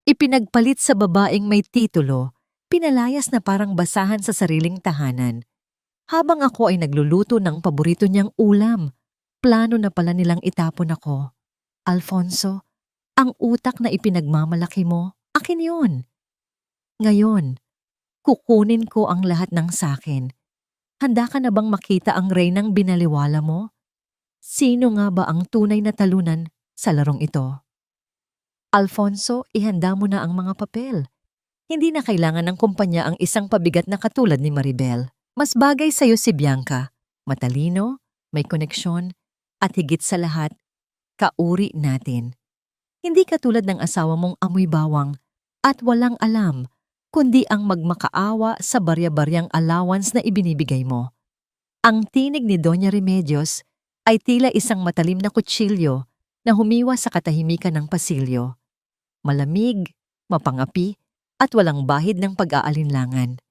Ipinagpalit sa babaeng may titulo, pinalayas na parang basahan sa sariling tahanan. Habang ako ay nagluluto ng paborito niyang ulam, plano na pala nilang itapon ako. Alfonso, ang utak na ipinagmamalaki mo, akin yun. Ngayon, kukunin ko ang lahat ng sakin. Handa ka na bang makita ang reynang binaliwala mo? Sino nga ba ang tunay na talunan sa larong ito? Alfonso, ihanda mo na ang mga papel. Hindi na kailangan ng kumpanya ang isang pabigat na katulad ni Maribel. Mas bagay sa'yo si Bianca. Matalino, may koneksyon, at higit sa lahat, kauri natin. Hindi katulad ng asawa mong amoy bawang at walang alam, kundi ang magmakaawa sa barya-baryang allowance na ibinibigay mo. Ang tinig ni Doña Remedios ay tila isang matalim na kutsilyo na humiwa sa katahimikan ng pasilyo. Malamig, mapangapi, at walang bahid ng pag-aalinlangan.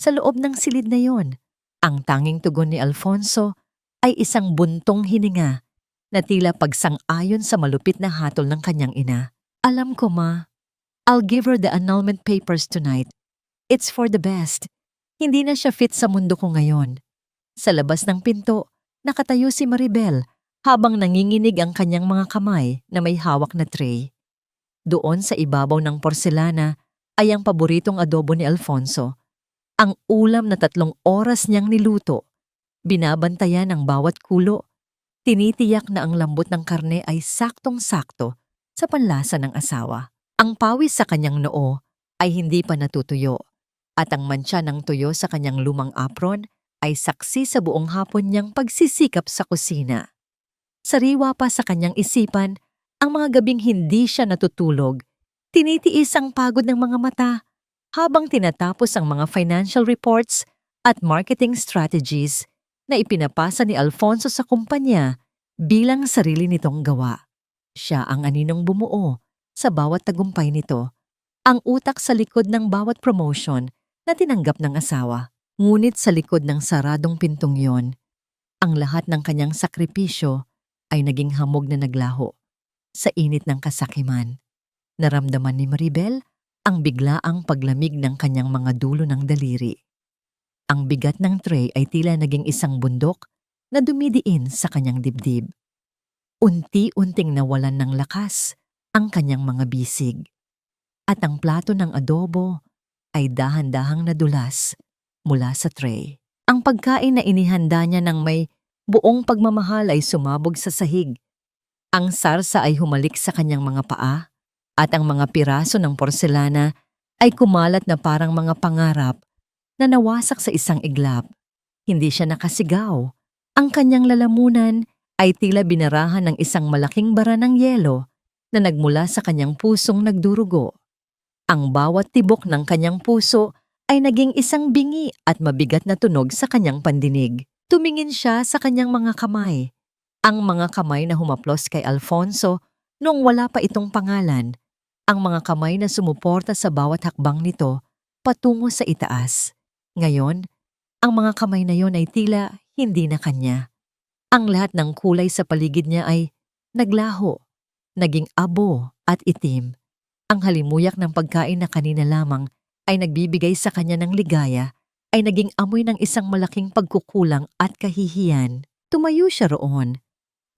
Sa loob ng silid na yon, ang tanging tugon ni Alfonso ay isang buntong hininga na tila pagsang-ayon sa malupit na hatol ng kanyang ina. Alam ko, ma. I'll give her the annulment papers tonight. It's for the best. Hindi na siya fit sa mundo ko ngayon. Sa labas ng pinto, nakatayo si Maribel habang nanginginig ang kanyang mga kamay na may hawak na tray. Doon sa ibabaw ng porselana ay ang paboritong adobo ni Alfonso. Ang ulam na 3 oras niyang niluto. Binabantayan ang bawat kulo. Tinitiyak na ang lambot ng karne ay saktong-sakto sa panlasa ng asawa. Ang pawis sa kanyang noo ay hindi pa natutuyo at ang mantsa ng tuyo sa kanyang lumang apron ay saksi sa buong hapon niyang pagsisikap sa kusina. Sariwa pa sa kanyang isipan ang mga gabing hindi siya natutulog. Tinitiis ang pagod ng mga mata habang tinatapos ang mga financial reports at marketing strategies na ipinapasa ni Alfonso sa kumpanya bilang sarili nitong gawa. Siya ang aninong bumuo sa bawat tagumpay nito, ang utak sa likod ng bawat promotion na tinanggap ng asawa. Ngunit sa likod ng saradong pintong yon, ang lahat ng kanyang sakripisyo ay naging hamog na naglaho sa init ng kasakiman. Naramdaman ni Maribel ang biglaang paglamig ng kanyang mga dulo ng daliri. Ang bigat ng tray ay tila naging isang bundok na dumidiin sa kanyang dibdib. Unti-unting nawalan ng lakas ang kanyang mga bisig. At ang plato ng adobo ay dahan-dahang nadulas mula sa tray. Ang pagkain na inihanda niya ng may buong pagmamahal ay sumabog sa sahig. Ang sarsa ay humalik sa kanyang mga paa at ang mga piraso ng porselana ay kumalat na parang mga pangarap na nawasak sa isang iglap. Hindi siya nakasigaw. Ang kanyang lalamunan ay tila binarahan ng isang malaking bara ng yelo na nagmula sa kanyang pusong nagdurugo. Ang bawat tibok ng kanyang puso ay naging isang bingi at mabigat na tunog sa kanyang pandinig. Tumingin siya sa kanyang mga kamay. Ang mga kamay na humaplos kay Alfonso noong wala pa itong pangalan. Ang mga kamay na sumuporta sa bawat hakbang nito patungo sa itaas. Ngayon, ang mga kamay na yon ay tila hindi na kanya. Ang lahat ng kulay sa paligid niya ay naglaho, naging abo at itim. Ang halimuyak ng pagkain na kanina lamang ay nagbibigay sa kanya ng ligaya ay naging amoy ng isang malaking pagkukulang at kahihiyan. Tumayo siya roon,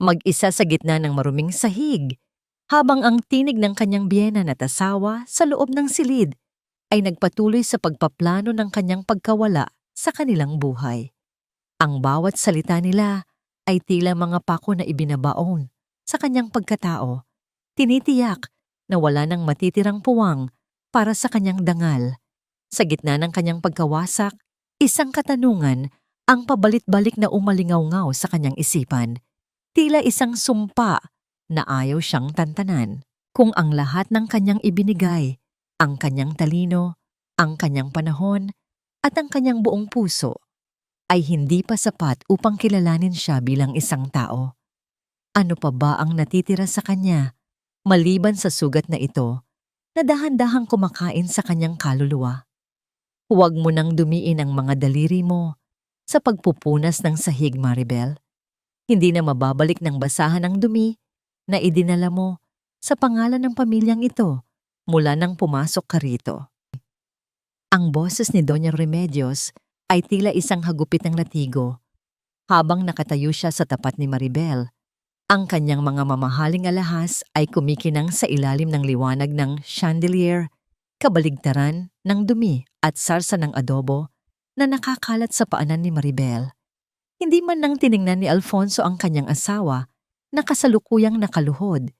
mag-isa sa gitna ng maruming sahig, habang ang tinig ng kanyang biyena na tasawa sa loob ng silid ay nagpatuloy sa pagpaplano ng kanyang pagkawala sa kanilang buhay. Ang bawat salita nila ay tila mga pako na ibinabaon sa kanyang pagkatao. Tinitiyak na wala nang matitirang puwang para sa kanyang dangal. Sa gitna ng kanyang pagkawasak, isang katanungan ang pabalit-balik na umalingaw-ngaw sa kanyang isipan. Tila isang sumpa na ayaw siyang tantanan. Kung ang lahat ng kanyang ibinigay, ang kanyang talino, ang kanyang panahon, at ang kanyang buong puso, ay hindi pa sapat upang kilalanin siya bilang isang tao. Ano pa ba ang natitira sa kanya, maliban sa sugat na ito, na dahan-dahang kumakain sa kanyang kaluluwa? Huwag mo nang dumiin ang mga daliri mo sa pagpupunas ng sahig, Maribel. Hindi na mababalik ng basahan ng dumi na idinala mo sa pangalan ng pamilyang ito mula nang pumasok ka rito. Ang boses ni Doña Remedios ay tila isang hagupit ng latigo habang nakatayo siya sa tapat ni Maribel. Ang kanyang mga mamahaling alahas ay kumikinang sa ilalim ng liwanag ng chandelier, kabaligtaran ng dumi at sarsa ng adobo na nakakalat sa paanan ni Maribel. Hindi man nang tiningnan ni Alfonso ang kanyang asawa na kasalukuyang nakaluhod.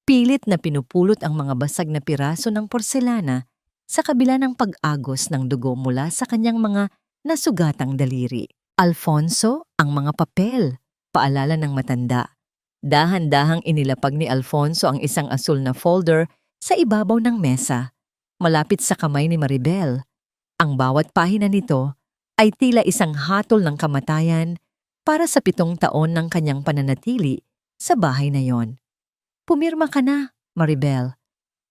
Pilit na pinupulot ang mga basag na piraso ng porselana sa kabila ng pag-agos ng dugo mula sa kanyang mga nasugatang daliri. Alfonso, ang mga papel, paalala ng matanda. Dahan-dahang inilapag ni Alfonso ang isang asul na folder sa ibabaw ng mesa, malapit sa kamay ni Maribel. Ang bawat pahina nito ay tila isang hatol ng kamatayan para sa 7 taon ng kanyang pananatili sa bahay na yon. Pumirma ka na, Maribel.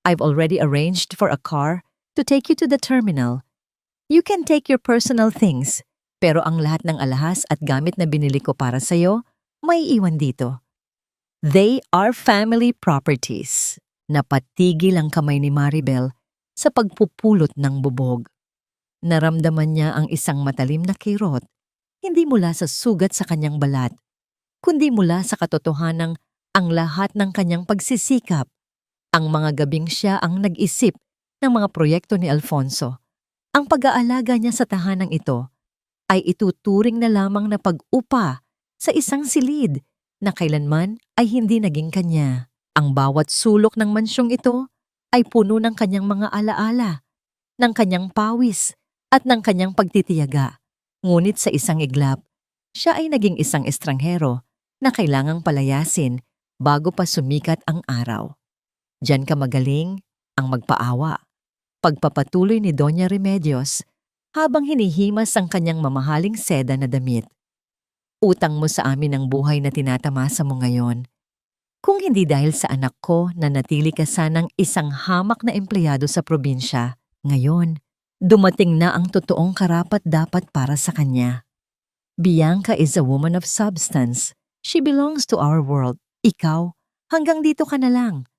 I've already arranged for a car to take you to the terminal. You can take your personal things, pero ang lahat ng alahas at gamit na binili ko para sa'yo, may iwan dito. They are family properties. Napatigil ang kamay ni Maribel sa pagpupulot ng bubog. Naramdaman niya ang isang matalim na kirot, hindi mula sa sugat sa kanyang balat, kundi mula sa katotohanang ang lahat ng kanyang pagsisikap. Ang mga gabing siya ang nag-isip ng mga proyekto ni Alfonso. Ang pag-aalaga niya sa tahanang ito ay ituturing na lamang na pag-upa sa isang silid na kailanman ay hindi naging kanya. Ang bawat sulok ng mansyong ito ay puno ng kanyang mga alaala, ng kanyang pawis at ng kanyang pagtitiyaga. Ngunit sa isang iglap, siya ay naging isang estranghero na kailangang palayasin bago pa sumikat ang araw. Diyan ka magaling ang magpaawa. Pagpapatuloy ni Doña Remedios habang hinihimas ang kanyang mamahaling seda na damit. Utang mo sa amin ang buhay na tinatamasa mo ngayon. Kung hindi dahil sa anak ko na natili ka sanang isang hamak na empleyado sa probinsya, ngayon, dumating na ang totoong karapat-dapat para sa kanya. Bianca is a woman of substance. She belongs to our world. Ikaw, hanggang dito ka na lang.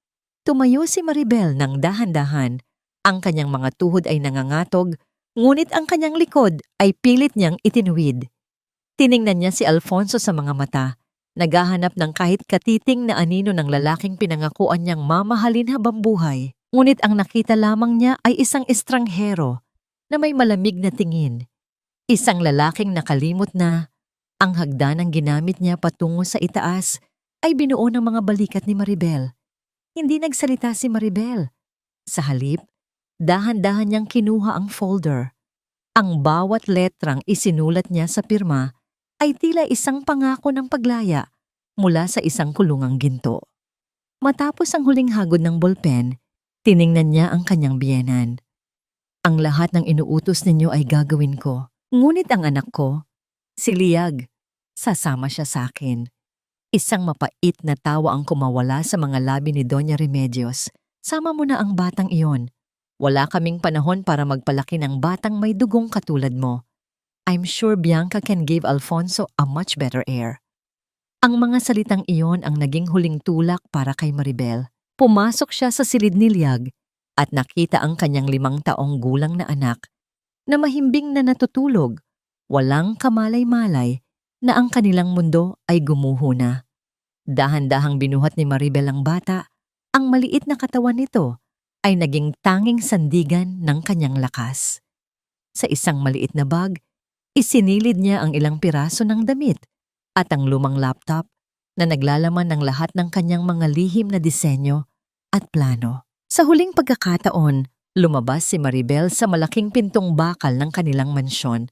Tumayo si Maribel ng dahan-dahan. Ang kanyang mga tuhod ay nangangatog, ngunit ang kanyang likod ay pilit niyang itinuwid. Tiningnan niya si Alfonso sa mga mata, naghahanap ng kahit katiting na anino ng lalaking pinangakuan niyang mamahalin habang buhay. Ngunit ang nakita lamang niya ay isang estranghero na may malamig na tingin. Isang lalaking nakalimot na ang hagdanang ginamit niya patungo sa itaas ay binuo ng mga balikat ni Maribel. Hindi nagsalita si Maribel. Sa halip, dahan-dahan niyang kinuha ang folder. Ang bawat letrang isinulat niya sa pirma ay tila isang pangako ng paglaya mula sa isang kulungang ginto. Matapos ang huling hagod ng bolpen, tiningnan niya ang kanyang biyenan. Ang lahat ng inuutos ninyo ay gagawin ko. Ngunit ang anak ko, si Liag, sasama siya sa akin. Isang mapait na tawa ang kumawala sa mga labi ni Doña Remedios. Sama mo na ang batang iyon. Wala kaming panahon para magpalaki ng batang may dugong katulad mo. I'm sure Bianca can give Alfonso a much better heir. Ang mga salitang iyon ang naging huling tulak para kay Maribel. Pumasok siya sa silid ni Liag at nakita ang kanyang 5 taong gulang na anak na mahimbing na natutulog, walang kamalay-malay na ang kanilang mundo ay gumuho na. Dahan-dahang binuhat ni Maribel ang bata, ang maliit na katawan nito ay naging tanging sandigan ng kanyang lakas. Sa isang maliit na bag, isinilid niya ang ilang piraso ng damit at ang lumang laptop na naglalaman ng lahat ng kanyang mga lihim na disenyo at plano. Sa huling pagkakataon, lumabas si Maribel sa malaking pintong bakal ng kanilang mansyon.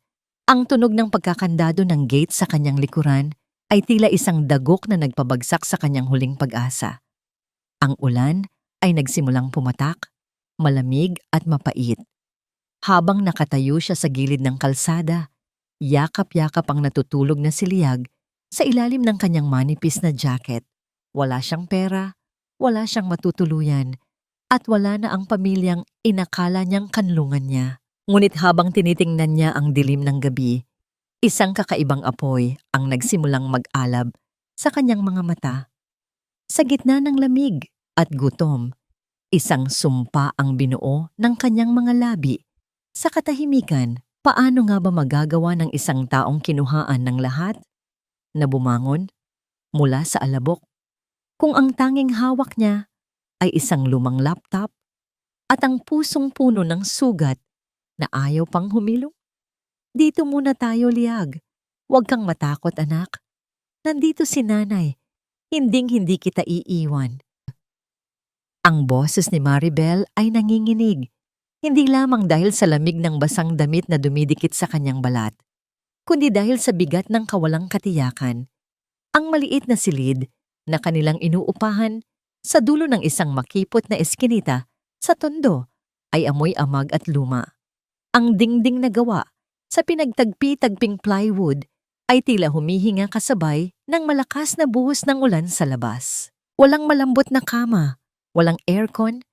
Ang tunog ng pagkakandado ng gate sa kanyang likuran ay tila isang dagok na nagpabagsak sa kanyang huling pag-asa. Ang ulan ay nagsimulang pumatak, malamig at mapait. Habang nakatayo siya sa gilid ng kalsada, yakap-yakap ang natutulog na si Liag sa ilalim ng kanyang manipis na jacket. Wala siyang pera, wala siyang matutuluyan, at wala na ang pamilyang inakala niyang kanlungan niya. Ngunit habang tinitingnan niya ang dilim ng gabi, isang kakaibang apoy ang nagsimulang mag-alab sa kanyang mga mata. Sa gitna ng lamig at gutom, Isang sumpa ang binuo ng kanyang mga labi. Sa katahimikan, paano nga ba magagawa ng isang taong kinuhaan ng lahat na bumangon mula sa alabok kung ang tanging hawak niya ay isang lumang laptop at ang pusong puno ng sugat na ayaw pang humilom? Dito muna tayo, Liag. Huwag kang matakot, anak. Nandito si nanay. Hinding-hindi kita iiwan. Ang boses ni Maribel ay nanginginig, hindi lamang dahil sa lamig ng basang damit na dumidikit sa kanyang balat, kundi dahil sa bigat ng kawalang katiyakan. Ang maliit na silid na kanilang inuupahan sa dulo ng isang makipot na eskinita sa tondo ay amoy amag at luma. Ang dingding na gawa sa pinagtagpi-tagping plywood ay tila humihinga kasabay ng malakas na buhos ng ulan sa labas. Walang malambot na kama, walang aircon,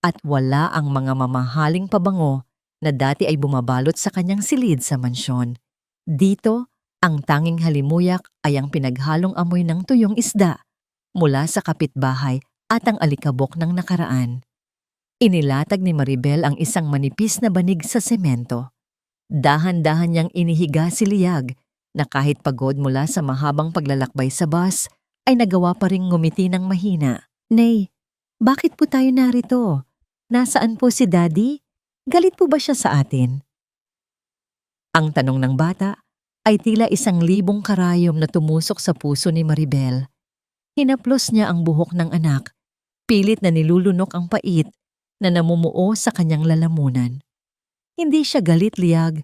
at wala ang mga mamahaling pabango na dati ay bumabalot sa kanyang silid sa mansyon. Dito, ang tanging halimuyak ay ang pinaghalong amoy ng tuyong isda mula sa kapitbahay at ang alikabok ng nakaraan. Inilatag ni Maribel ang isang manipis na banig sa semento. Dahan-dahan niyang inihiga si Liag na kahit pagod mula sa mahabang paglalakbay sa bus, ay nagawa pa ring ngumiti ng mahina. Nay, bakit po tayo narito? Nasaan po si Daddy? Galit po ba siya sa atin? Ang tanong ng bata ay tila 1,000 karayom na tumusok sa puso ni Maribel. Hinaplos niya ang buhok ng anak, pilit na nilulunok ang pait na namumuo sa kanyang lalamunan. Hindi siya galit, Liag.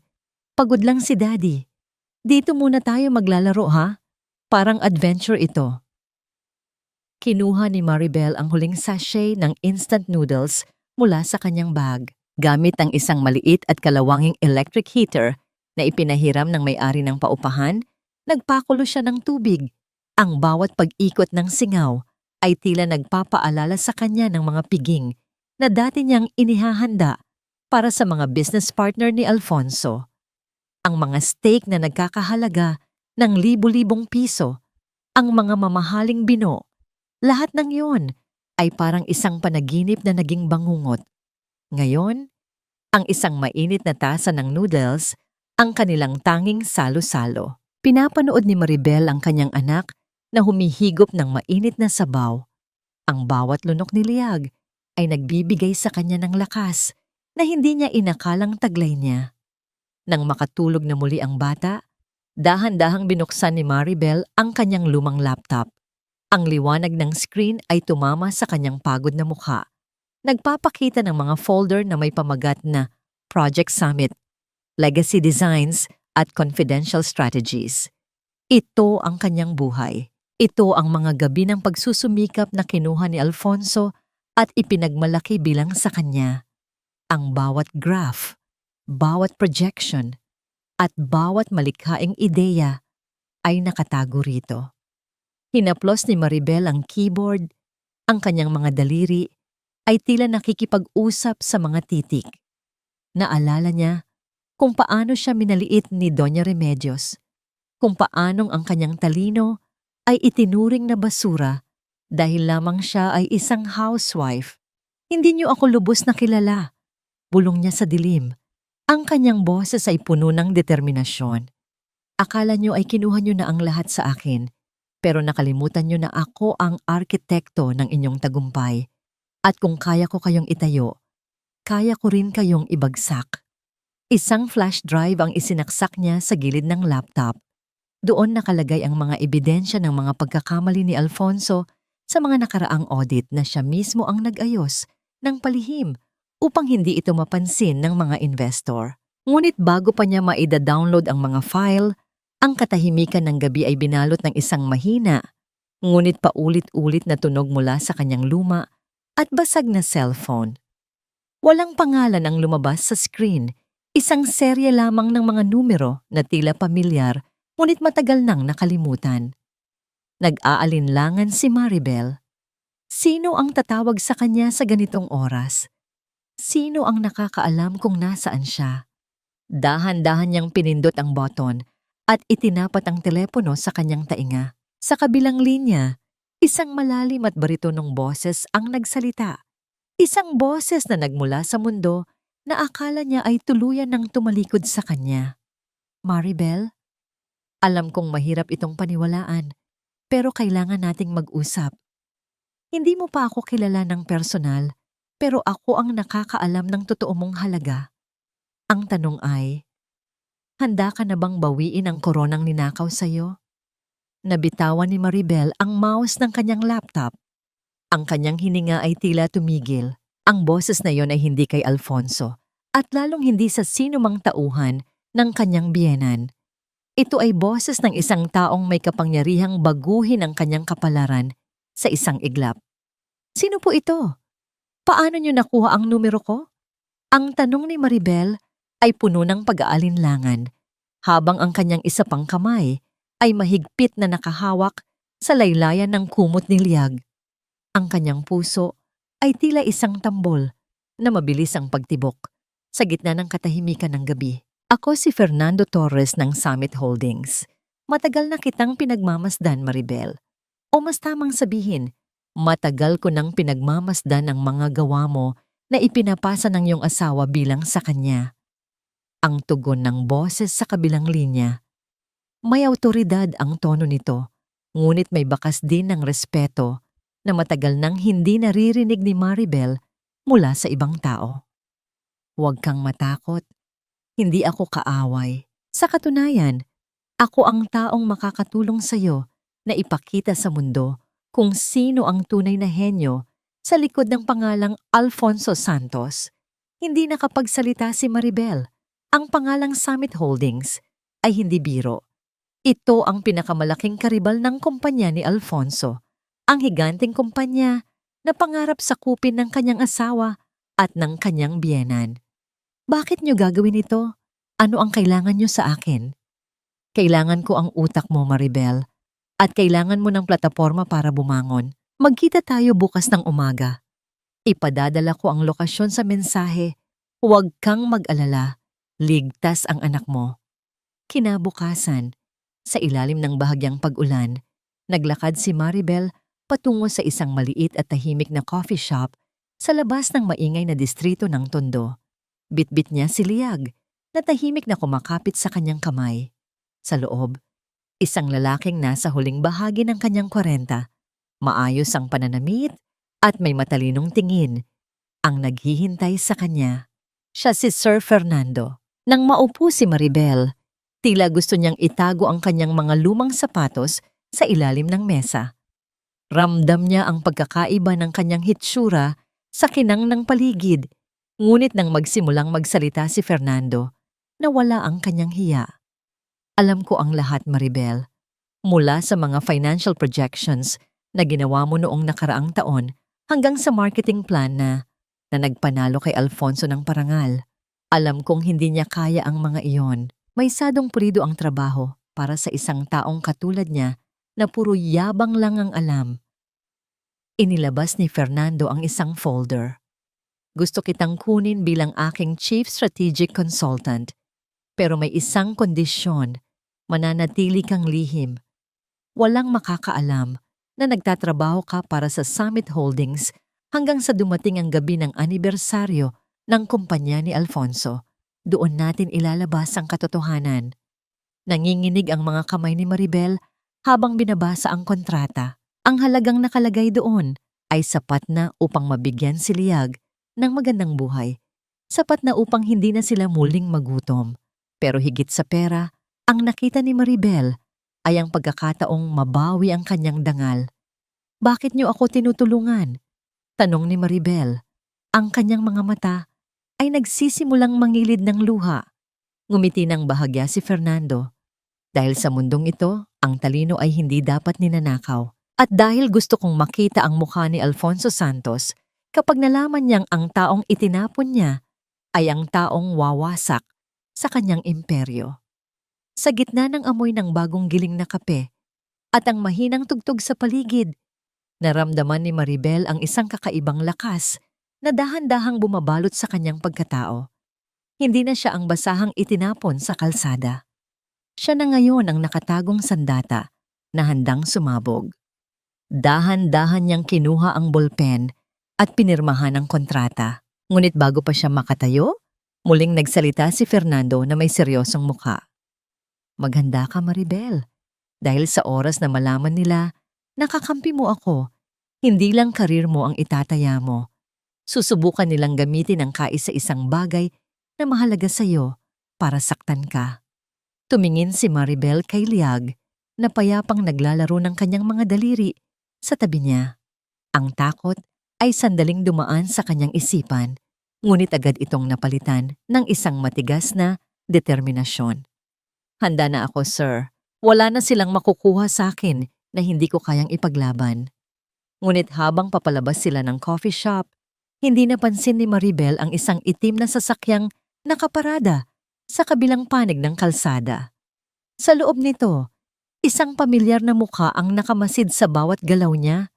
Pagod lang si Daddy. Dito muna tayo maglalaro, ha? Parang adventure ito. Kinuha ni Maribel ang huling sachet ng instant noodles mula sa kanyang bag. Gamit ang isang maliit at kalawanging electric heater na ipinahiram ng may-ari ng paupahan, nagpakulo siya ng tubig. Ang bawat pag-ikot ng singaw ay tila nagpapaalala sa kanya ng mga piging na dati niyang inihahanda para sa mga business partner ni Alfonso. Ang mga steak na nagkakahalaga ng libu-libong piso, ang mga mamahaling bino, lahat ng yon ay parang isang panaginip na naging bangungot. Ngayon, ang isang mainit na tasa ng noodles, ang kanilang tanging salo-salo. Pinapanood ni Maribel ang kanyang anak na humihigop ng mainit na sabaw. Ang bawat lunok ni Liag ay nagbibigay sa kanya ng lakas na hindi niya inakalang taglay niya. Nang makatulog na muli ang bata, dahan-dahang binuksan ni Maribel ang kanyang lumang laptop. Ang liwanag ng screen ay tumama sa kanyang pagod na mukha. Nagpapakita ng mga folder na may pamagat na Project Summit, Legacy Designs at Confidential Strategies. Ito ang kanyang buhay. Ito ang mga gabi ng pagsusumikap na kinuha ni Alfonso at ipinagmalaki bilang sa kanya. Ang bawat graph, bawat projection, at bawat malikhaing ideya ay nakatago rito. Hinaplos ni Maribel ang keyboard, ang kanyang mga daliri ay tila nakikipag-usap sa mga titik. Naalala niya kung paano siya minaliit ni Doña Remedios, kung paanong ang kanyang talino ay itinuring na basura dahil lamang siya ay isang housewife. Hindi niyo ako lubos na kilala, bulong niya sa dilim. Ang kanyang boses ay puno ng determinasyon. Akala niyo ay kinuha niyo na ang lahat sa akin, pero nakalimutan niyo na ako ang arkitekto ng inyong tagumpay. At kung kaya ko kayong itayo, kaya ko rin kayong ibagsak. Isang flash drive ang isinaksak niya sa gilid ng laptop. Doon nakalagay ang mga ebidensya ng mga pagkakamali ni Alfonso sa mga nakaraang audit na siya mismo ang nag-ayos ng palihim upang hindi ito mapansin ng mga investor. Ngunit bago pa niya maida-download ang mga file, ang katahimikan ng gabi ay binalot ng isang mahina, ngunit paulit-ulit na tunog mula sa kanyang luma at basag na cellphone. Walang pangalan ang lumabas sa screen, isang serye lamang ng mga numero na tila pamilyar ngunit matagal nang nakalimutan. Nag-aalinlangan si Maribel. Sino ang tatawag sa kanya sa ganitong oras? Sino ang nakakaalam kung nasaan siya? Dahan-dahan niyang pinindot ang button at itinapat ang telepono sa kanyang tainga. Sa kabilang linya, isang malalim at baritonong boses ang nagsalita. Isang boses na nagmula sa mundo na akala niya ay tuluyan ng tumalikod sa kanya. Maribel, alam kong mahirap itong paniwalaan, pero kailangan nating mag-usap. Hindi mo pa ako kilala ng personal, pero ako ang nakakaalam ng totoo mong halaga. Ang tanong ay, handa ka na bang bawiin ang koronang ninakaw sa'yo? Nabitawan ni Maribel ang mouse ng kanyang laptop. Ang kanyang hininga ay tila tumigil. Ang boses na yon ay hindi kay Alfonso at lalong hindi sa sinumang tauhan ng kanyang biyenan. Ito ay boses ng isang taong may kapangyarihang baguhin ang kanyang kapalaran sa isang iglap. Sino po ito? Paano niyo nakuha ang numero ko? Ang tanong ni Maribel ay puno ng pag-aalinlangan habang ang kanyang isa pang kamay ay mahigpit na nakahawak sa laylayan ng kumot ni Liag. Ang kanyang puso ay tila isang tambol na mabilis ang pagtibok sa gitna ng katahimikan ng gabi. Ako si Fernando Torres ng Summit Holdings. Matagal na kitang pinagmamasdan, Maribel. O mas tamang sabihin, matagal ko nang pinagmamasdan ang mga gawa mo na ipinapasa ng iyong asawa bilang sa kanya. Ang tugon ng boses sa kabilang linya. May awtoridad ang tono nito, ngunit may bakas din ng respeto na matagal nang hindi naririnig ni Maribel mula sa ibang tao. Huwag kang matakot. Hindi ako kaaway. Sa katunayan, ako ang taong makakatulong sa iyo na ipakita sa mundo kung sino ang tunay na henyo sa likod ng pangalang Alfonso Santos. Hindi nakapagsalita si Maribel. Ang pangalang Summit Holdings ay hindi biro. Ito ang pinakamalaking karibal ng kumpanya ni Alfonso, ang higanteng kumpanya na pangarap sakupin ng kanyang asawa at ng kanyang biyenan. Bakit niyo gagawin ito? Ano ang kailangan niyo sa akin? Kailangan ko ang utak mo, Maribel, at kailangan mo ng plataporma para bumangon. Magkita tayo bukas ng umaga. Ipadadala ko ang lokasyon sa mensahe. Huwag kang mag-alala. Ligtas ang anak mo. Kinabukasan, sa ilalim ng bahagyang pag-ulan, naglakad si Maribel patungo sa isang maliit at tahimik na coffee shop sa labas ng maingay na distrito ng Tondo. Bitbit niya si Liag, na tahimik na kumakapit sa kanyang kamay. Sa loob, isang lalaking nasa huling bahagi ng kanyang 40, maayos ang pananamit at may matalinong tingin, ang naghihintay sa kanya. Siya si Sir Fernando. Nang maupo si Maribel, tila gusto niyang itago ang kanyang mga lumang sapatos sa ilalim ng mesa. Ramdam niya ang pagkakaiba ng kanyang hitsura sa kinang ng paligid, ngunit nang magsimulang magsalita si Fernando, nawala ang kanyang hiya. Alam ko ang lahat, Maribel. Mula sa mga financial projections na ginawa mo noong nakaraang taon hanggang sa marketing plan na nagpanalo kay Alfonso ng parangal. Alam kong hindi niya kaya ang mga iyon. May sadong pulido ang trabaho para sa isang taong katulad niya na puro yabang lang ang alam. Inilabas ni Fernando ang isang folder. Gusto kitang kunin bilang aking Chief Strategic Consultant, pero may isang kondisyon, mananatili kang lihim. Walang makakaalam na nagtatrabaho ka para sa Summit Holdings hanggang sa dumating ang gabi ng anibersaryo ng kumpanya ni Alfonso. Doon natin ilalabas ang katotohanan. Nanginginig ang mga kamay ni Maribel habang binabasa ang kontrata. Ang halagang nakalagay doon ay sapat na upang mabigyan si Liag ng magandang buhay. Sapat na upang hindi na sila muling magutom. Pero higit sa pera, ang nakita ni Maribel ay ang pagkakataong mabawi ang kanyang dangal. Bakit niyo ako tinutulungan? Tanong ni Maribel. Ang kanyang mga mata ay nagsisimulang mangilid ng luha. Ngumiti ng bahagya si Fernando. Dahil sa mundong ito, ang talino ay hindi dapat ninanakaw. At dahil gusto kong makita ang mukha ni Alfonso Santos, kapag nalaman niyang ang taong itinapon niya ay ang taong wawasak sa kanyang imperyo. Sa gitna ng amoy ng bagong giling na kape at ang mahinang tugtog sa paligid, naramdaman ni Maribel ang isang kakaibang lakas na dahan-dahang bumabalot sa kanyang pagkatao. Hindi na siya ang basahang itinapon sa kalsada. Siya na ngayon ang nakatagong sandata na handang sumabog. Dahan-dahan niyang kinuha ang bolpen at pinirmahan ang kontrata. Ngunit bago pa siya makatayo, muling nagsalita si Fernando na may seryosong mukha. Maghanda ka, Maribel. Dahil sa oras na malaman nila, nakakampi mo ako. Hindi lang karir mo ang itataya mo. Susubukan nilang gamitin ang kaisa-isang bagay na mahalaga sa iyo para saktan ka. Tumingin si Maribel kay Liag na payapang naglalaro ng kanyang mga daliri sa tabi niya. Ang takot ay sandaling dumaan sa kanyang isipan, ngunit agad itong napalitan ng isang matigas na determinasyon. Handa na ako, sir. Wala na silang makukuha sa akin na hindi ko kayang ipaglaban. Ngunit habang papalabas sila ng coffee shop, hindi napansin ni Maribel ang isang itim na sasakyang nakaparada sa kabilang panig ng kalsada. Sa loob nito, isang pamilyar na mukha ang nakamasid sa bawat galaw niya.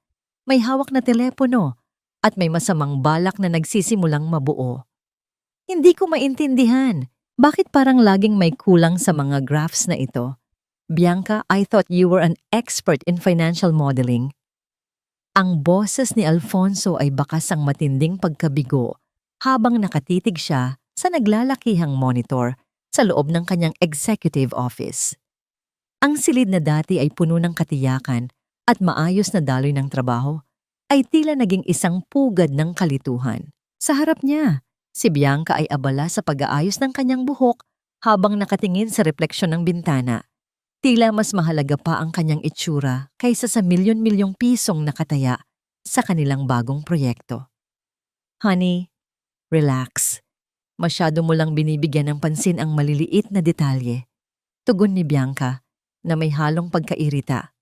May hawak na telepono at may masamang balak na nagsisimulang mabuo. Hindi ko maintindihan. Bakit parang laging may kulang sa mga graphs na ito? Bianca, I thought you were an expert in financial modeling. Ang boses ni Alfonso ay bakas ang matinding pagkabigo habang nakatitig siya sa naglalakihang monitor sa loob ng kanyang executive office. Ang silid na dati ay puno ng katiyakan at maayos na daloy ng trabaho ay tila naging isang pugad ng kalituhan. Sa harap niya, si Bianca ay abala sa pag-aayos ng kanyang buhok habang nakatingin sa refleksyon ng bintana. Tila mas mahalaga pa ang kanyang itsura kaysa sa milyon-milyong pisong nakataya sa kanilang bagong proyekto. Honey, relax. Masyado mo lang binibigyan ng pansin ang maliliit na detalye. Tugon ni Bianca na may halong pagkairita.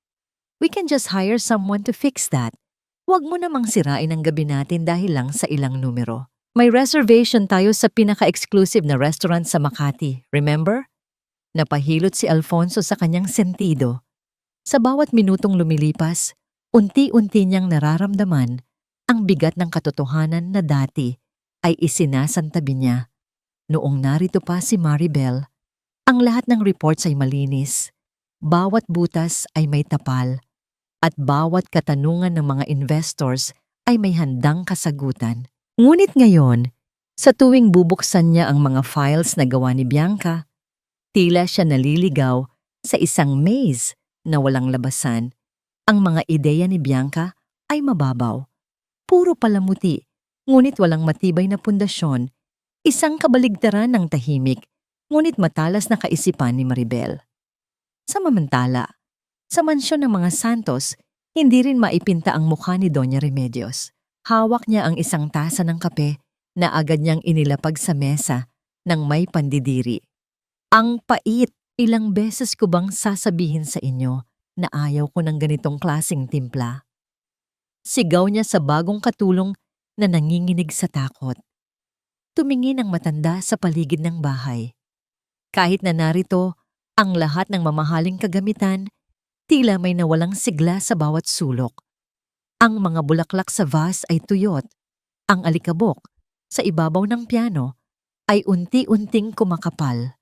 We can just hire someone to fix that. Huwag mo namang sirain ang gabi natin dahil lang sa ilang numero. May reservation tayo sa pinaka-exclusive na restaurant sa Makati, remember? Napahilot si Alfonso sa kanyang sentido. Sa bawat minutong lumilipas, unti-unti niyang nararamdaman ang bigat ng katotohanan na dati ay isinasantabi niya. Noong narito pa si Maribel, ang lahat ng reports ay malinis, bawat butas ay may tapal, at bawat katanungan ng mga investors ay may handang kasagutan. Ngunit ngayon, sa tuwing bubuksan niya ang mga files na gawa ni Bianca, tila siya naliligaw sa isang maze na walang labasan. Ang mga ideya ni Bianca ay mababaw. Puro palamuti, ngunit walang matibay na pundasyon. Isang kabaligtaran ng tahimik, ngunit matalas na kaisipan ni Maribel. Samantala, sa mansyon ng mga Santos, hindi rin maipinta ang mukha ni Doña Remedios. Hawak niya ang isang tasa ng kape na agad niyang inilapag sa mesa ng may pandidiri. Ang pait, ilang beses ko bang sasabihin sa inyo na ayaw ko ng ganitong klaseng timpla? Sigaw niya sa bagong katulong na nanginginig sa takot. Tumingin ang matanda sa paligid ng bahay. Kahit na narito ang lahat ng mamahaling kagamitan, tila may nawalang sigla sa bawat sulok. Ang mga bulaklak sa vase ay tuyot. Ang alikabok sa ibabaw ng piano ay unti-unting kumakapal.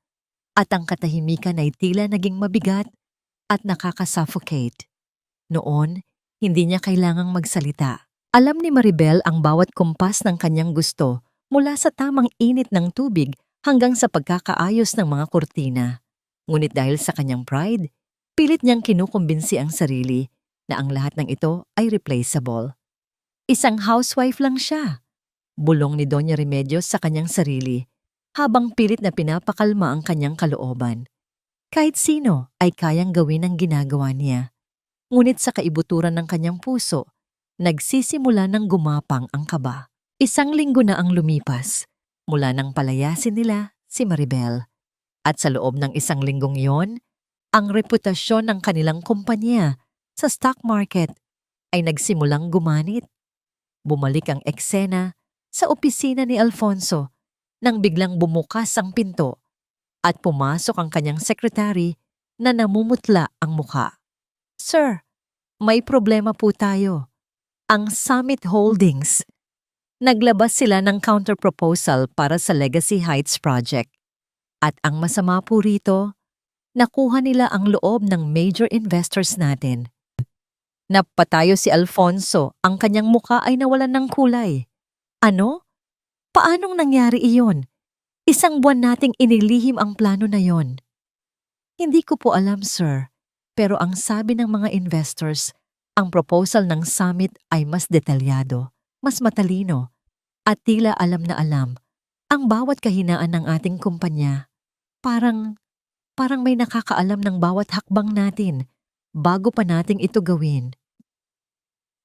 At ang katahimikan ay tila naging mabigat at nakakasuffocate. Noon, hindi niya kailangang magsalita. Alam ni Maribel ang bawat kumpas ng kanyang gusto mula sa tamang init ng tubig hanggang sa pagkakaayos ng mga kurtina. Ngunit dahil sa kanyang pride, pilit niyang kinukumbinsi ang sarili na ang lahat ng ito ay replaceable. Isang housewife lang siya. Bulong ni Doña Remedios sa kanyang sarili habang pilit na pinapakalma ang kanyang kalooban. Kahit sino ay kayang gawin ang ginagawa niya. Ngunit sa kaibuturan ng kanyang puso, nagsisimula ng gumapang ang kaba. Isang linggo na ang lumipas mula nang palayasin nila si Maribel. At sa loob ng isang linggong yon, ang reputasyon ng kanilang kumpanya sa stock market ay nagsimulang gumanit. Bumalik ang eksena sa opisina ni Alfonso nang biglang bumukas ang pinto at pumasok ang kanyang sekretary na namumutla ang mukha. Sir, may problema po tayo. Ang Summit Holdings. Naglabas sila ng counterproposal para sa Legacy Heights project. At ang masama po rito, nakuha nila ang loob ng major investors natin. Napatayo si Alfonso, ang kanyang muka ay nawalan ng kulay. Ano? Paanong nangyari iyon? Isang buwan nating inilihim ang plano na yon. Hindi ko po alam, sir. Pero ang sabi ng mga investors, ang proposal ng summit ay mas detalyado, mas matalino, at tila alam na alam ang bawat kahinaan ng ating kumpanya. Parang may nakakaalam ng bawat hakbang natin bago pa nating ito gawin.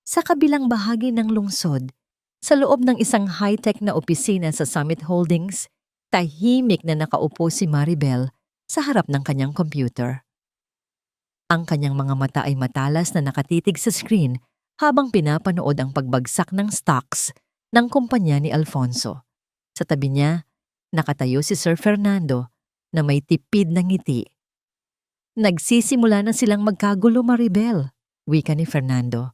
Sa kabilang bahagi ng lungsod, sa loob ng isang high-tech na opisina sa Summit Holdings, tahimik na nakaupo si Maribel sa harap ng kanyang computer. Ang kanyang mga mata ay matalas na nakatitig sa screen habang pinapanood ang pagbagsak ng stocks ng kumpanya ni Alfonso. Sa tabi niya, nakatayo si Sir Fernando na may tipid na ngiti. Nagsisimula na silang magkagulo, Maribel, wika ni Fernando.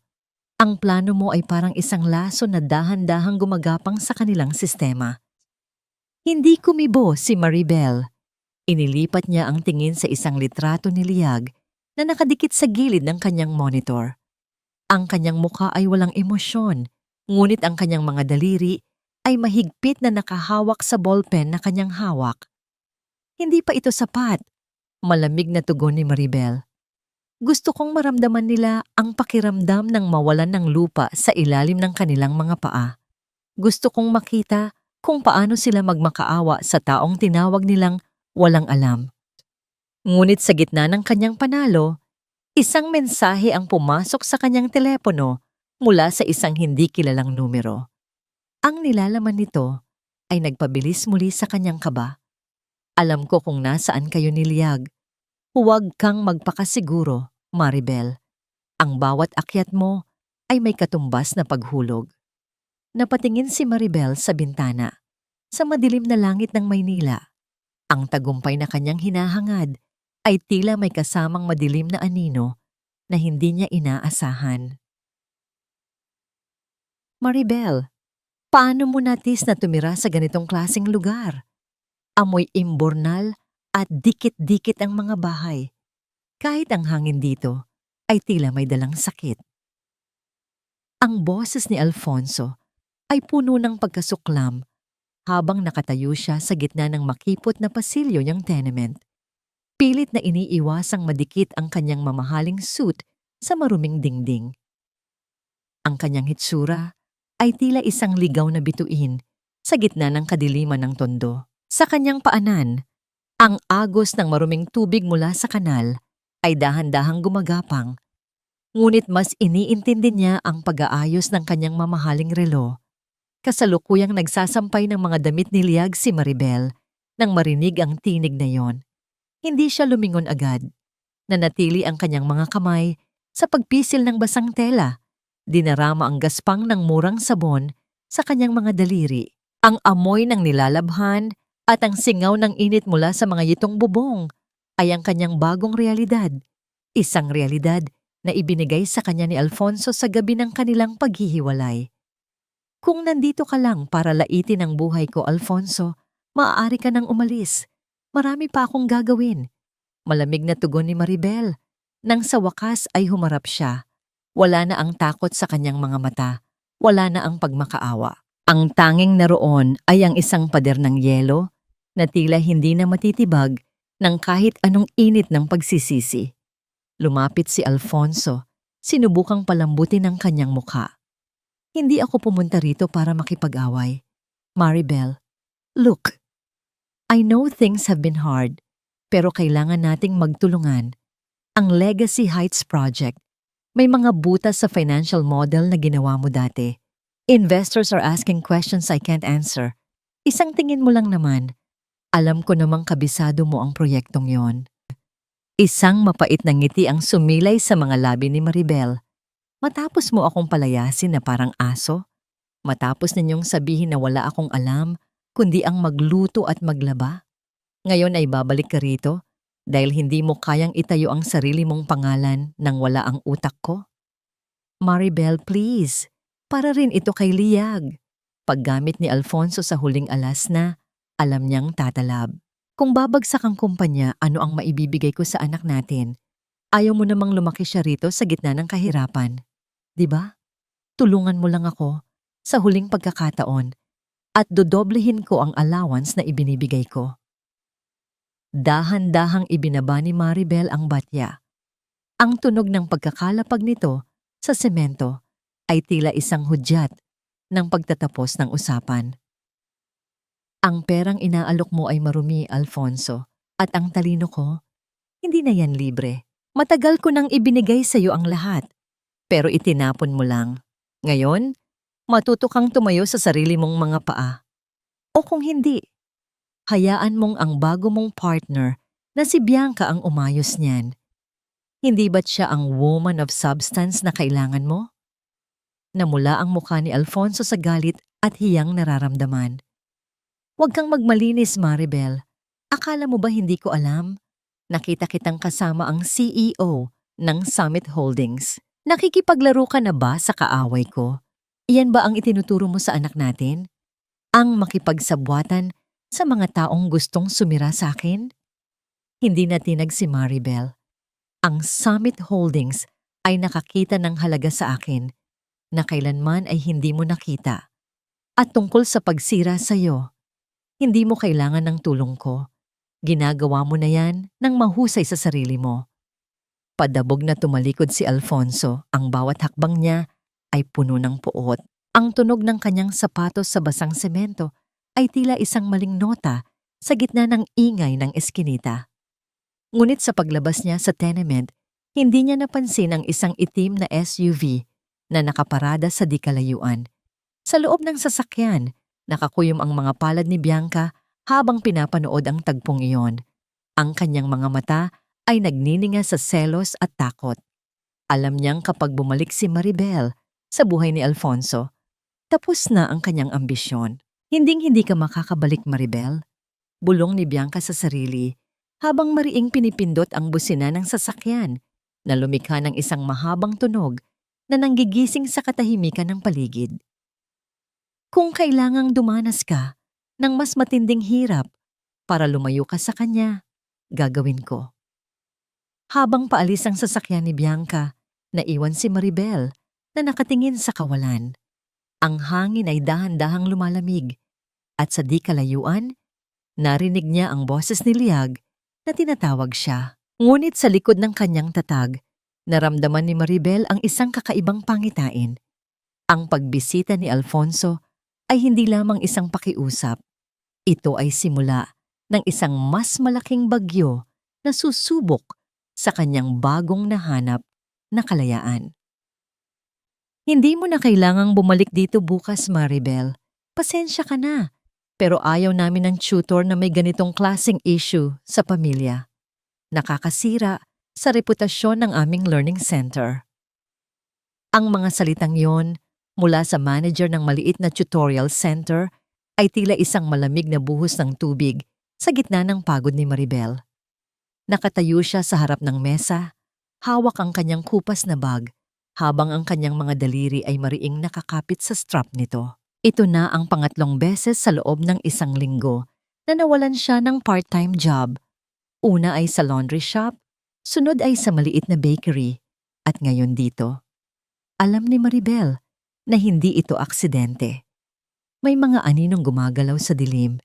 Ang plano mo ay parang isang laso na dahan-dahang gumagapang sa kanilang sistema. Hindi kumibo si Maribel. Inilipat niya ang tingin sa isang litrato ni Liag na nakadikit sa gilid ng kanyang monitor. Ang kanyang mukha ay walang emosyon, ngunit ang kanyang mga daliri ay mahigpit na nakahawak sa ballpen na kanyang hawak. Hindi pa ito sapat, malamig na tugon ni Maribel. Gusto kong maramdaman nila ang pakiramdam ng mawalan ng lupa sa ilalim ng kanilang mga paa. Gusto kong makita kung paano sila magmakaawa sa taong tinawag nilang walang alam. Ngunit sa gitna ng kanyang panalo, isang mensahe ang pumasok sa kanyang telepono mula sa isang hindi kilalang numero. Ang nilalaman nito ay nagpabilis muli sa kanyang kaba. Alam ko kung nasaan kayo ni Liag. Huwag kang magpakasiguro, Maribel. Ang bawat akyat mo ay may katumbas na paghulog. Napatingin si Maribel sa bintana, sa madilim na langit ng Maynila. Ang tagumpay na kanyang hinahangad ay tila may kasamang madilim na anino na hindi niya inaasahan. Maribel, paano mo natis na tumira sa ganitong klaseng lugar? Amoy imbornal at dikit-dikit ang mga bahay. Kahit ang hangin dito ay tila may dalang sakit. Ang boses ni Alfonso ay puno ng pagkasuklam habang nakatayo siya sa gitna ng makipot na pasilyo niyang tenement. Pilit na iniiwasang madikit ang kanyang mamahaling suit sa maruming dingding. Ang kanyang hitsura ay tila isang ligaw na bituin sa gitna ng kadiliman ng tondo. Sa kanyang paanan, ang agos ng maruming tubig mula sa kanal ay dahan-dahang gumagapang, ngunit mas iniintindi niya ang pag-aayos ng kanyang mamahaling relo. Kasalukuyang nagsasampay ng mga damit ni Liag si Maribel nang marinig ang tinig na yon. Hindi siya lumingon agad. Nanatili ang kanyang mga kamay sa pagpisil ng basang tela. Dinarama ang gaspang ng murang sabon sa kanyang mga daliri. Ang amoy ng nilalabhan at ang singaw ng init mula sa mga yitong bubong ay ang kanyang bagong realidad. Isang realidad na ibinigay sa kanya ni Alfonso sa gabi ng kanilang paghihiwalay. Kung nandito ka lang para laitin ang buhay ko, Alfonso, maaari ka nang umalis. Marami pa akong gagawin. Malamig na tugon ni Maribel. Nang sa wakas ay humarap siya. Wala na ang takot sa kanyang mga mata. Wala na ang pagmakaawa. Ang tanging naroon ay ang isang pader ng yelo na tila hindi na matitibag ng kahit anong init ng pagsisisi. Lumapit si Alfonso, sinubukang palambutin ang kanyang mukha. Hindi ako pumunta rito para makipag-away. Maribel, look. I know things have been hard, pero kailangan nating magtulungan. Ang Legacy Heights Project, may mga butas sa financial model na ginawa mo dati. Investors are asking questions I can't answer. Isang tingin mo lang naman. Alam ko namang kabisado mo ang proyektong yon. Isang mapait na ngiti ang sumilay sa mga labi ni Maribel. Matapos mo akong palayasin na parang aso? Matapos ninyong sabihin na wala akong alam, kundi ang magluto at maglaba? Ngayon ay babalik ka rito dahil hindi mo kayang itayo ang sarili mong pangalan nang wala ang utak ko? Maribel, please. Para rin ito kay Liag. Paggamit ni Alfonso sa huling alas na, alam niyang tatalab. Kung babagsak ang kumpanya, ano ang maibibigay ko sa anak natin? Ayaw mo namang lumaki siya rito sa gitna ng kahirapan. 'Di ba? Tulungan mo lang ako sa huling pagkakataon at dodoblehin ko ang allowance na ibinibigay ko. Dahan-dahang ibinaba ni Maribel ang batya. Ang tunog ng pagkakalapag nito sa semento ay tila isang hudyat ng pagtatapos ng usapan. Ang perang inaalok mo ay marumi, Alfonso, at ang talino ko, hindi na yan libre. Matagal ko nang ibinigay sa iyo ang lahat, pero itinapon mo lang. Ngayon, matuto kang tumayo sa sarili mong mga paa. O kung hindi, hayaan mong ang bago mong partner na si Bianca ang umayos niyan. Hindi ba't siya ang woman of substance na kailangan mo? Namula ang mukha ni Alfonso sa galit at hiyang nararamdaman. Huwag kang magmalinis, Maribel. Akala mo ba hindi ko alam? Nakita kitang kasama ang CEO ng Summit Holdings. Nakikipaglaro ka na ba sa kaaway ko? Iyan ba ang itinuturo mo sa anak natin? Ang makipagsabwatan sa mga taong gustong sumira sa akin? Hindi natinag si Maribel. Ang Summit Holdings ay nakakita ng halaga sa akin na kailanman ay hindi mo nakita. At tungkol sa pagsira sa iyo, hindi mo kailangan ng tulong ko. Ginagawa mo na yan ng mahusay sa sarili mo. Padabog na tumalikod si Alfonso, ang bawat hakbang niya ay puno ng puot. Ang tunog ng kanyang sapatos sa basang semento ay tila isang maling nota sa gitna ng ingay ng eskinita. Ngunit sa paglabas niya sa tenement, hindi niya napansin ang isang itim na SUV na nakaparada sa di kalayuan. Sa loob ng sasakyan, nakakuyom ang mga palad ni Bianca habang pinapanood ang tagpong iyon. Ang kanyang mga mata ay nagnininga sa selos at takot. Alam niyang kapag bumalik si Maribel sa buhay ni Alfonso, tapos na ang kanyang ambisyon. Hinding-hindi ka makakabalik, Maribel. Bulong ni Bianca sa sarili habang mariing pinipindot ang busina ng sasakyan na lumikha ng isang mahabang tunog na nanggigising sa katahimikan ng paligid. Kung kailangang dumanas ka ng mas matinding hirap para lumayo ka sa kanya, gagawin ko. Habang paalis ang sasakyan ni Bianca, naiwan si Maribel na nakatingin sa kawalan. Ang hangin ay dahan-dahang lumalamig at sa di kalayuan, narinig niya ang boses ni Liag na tinatawag siya. Ngunit sa likod ng kanyang tatag, naramdaman ni Maribel ang isang kakaibang pangitain. Ang pagbisita ni Alfonso ay hindi lamang isang pakiusap. Ito ay simula ng isang mas malaking bagyo na susubok sa kanyang bagong nahanap na kalayaan. Hindi mo na kailangang bumalik dito bukas, Maribel. Pasensya ka na, pero ayaw namin ng tutor na may ganitong klaseng issue sa pamilya. Nakakasira sa reputasyon ng aming learning center. Ang mga salitang yon mula sa manager ng maliit na tutorial center ay tila isang malamig na buhos ng tubig sa gitna ng pagod ni Maribel. Nakatayo siya sa harap ng mesa, hawak ang kanyang kupas na bag, habang ang kanyang mga daliri ay mariing nakakapit sa strap nito. Ito na ang pangatlong beses sa loob ng isang linggo na nawalan siya ng part-time job. Una ay sa laundry shop, sunod ay sa maliit na bakery, at ngayon dito. Alam ni Maribel na hindi ito aksidente. May mga aninong gumagalaw sa dilim,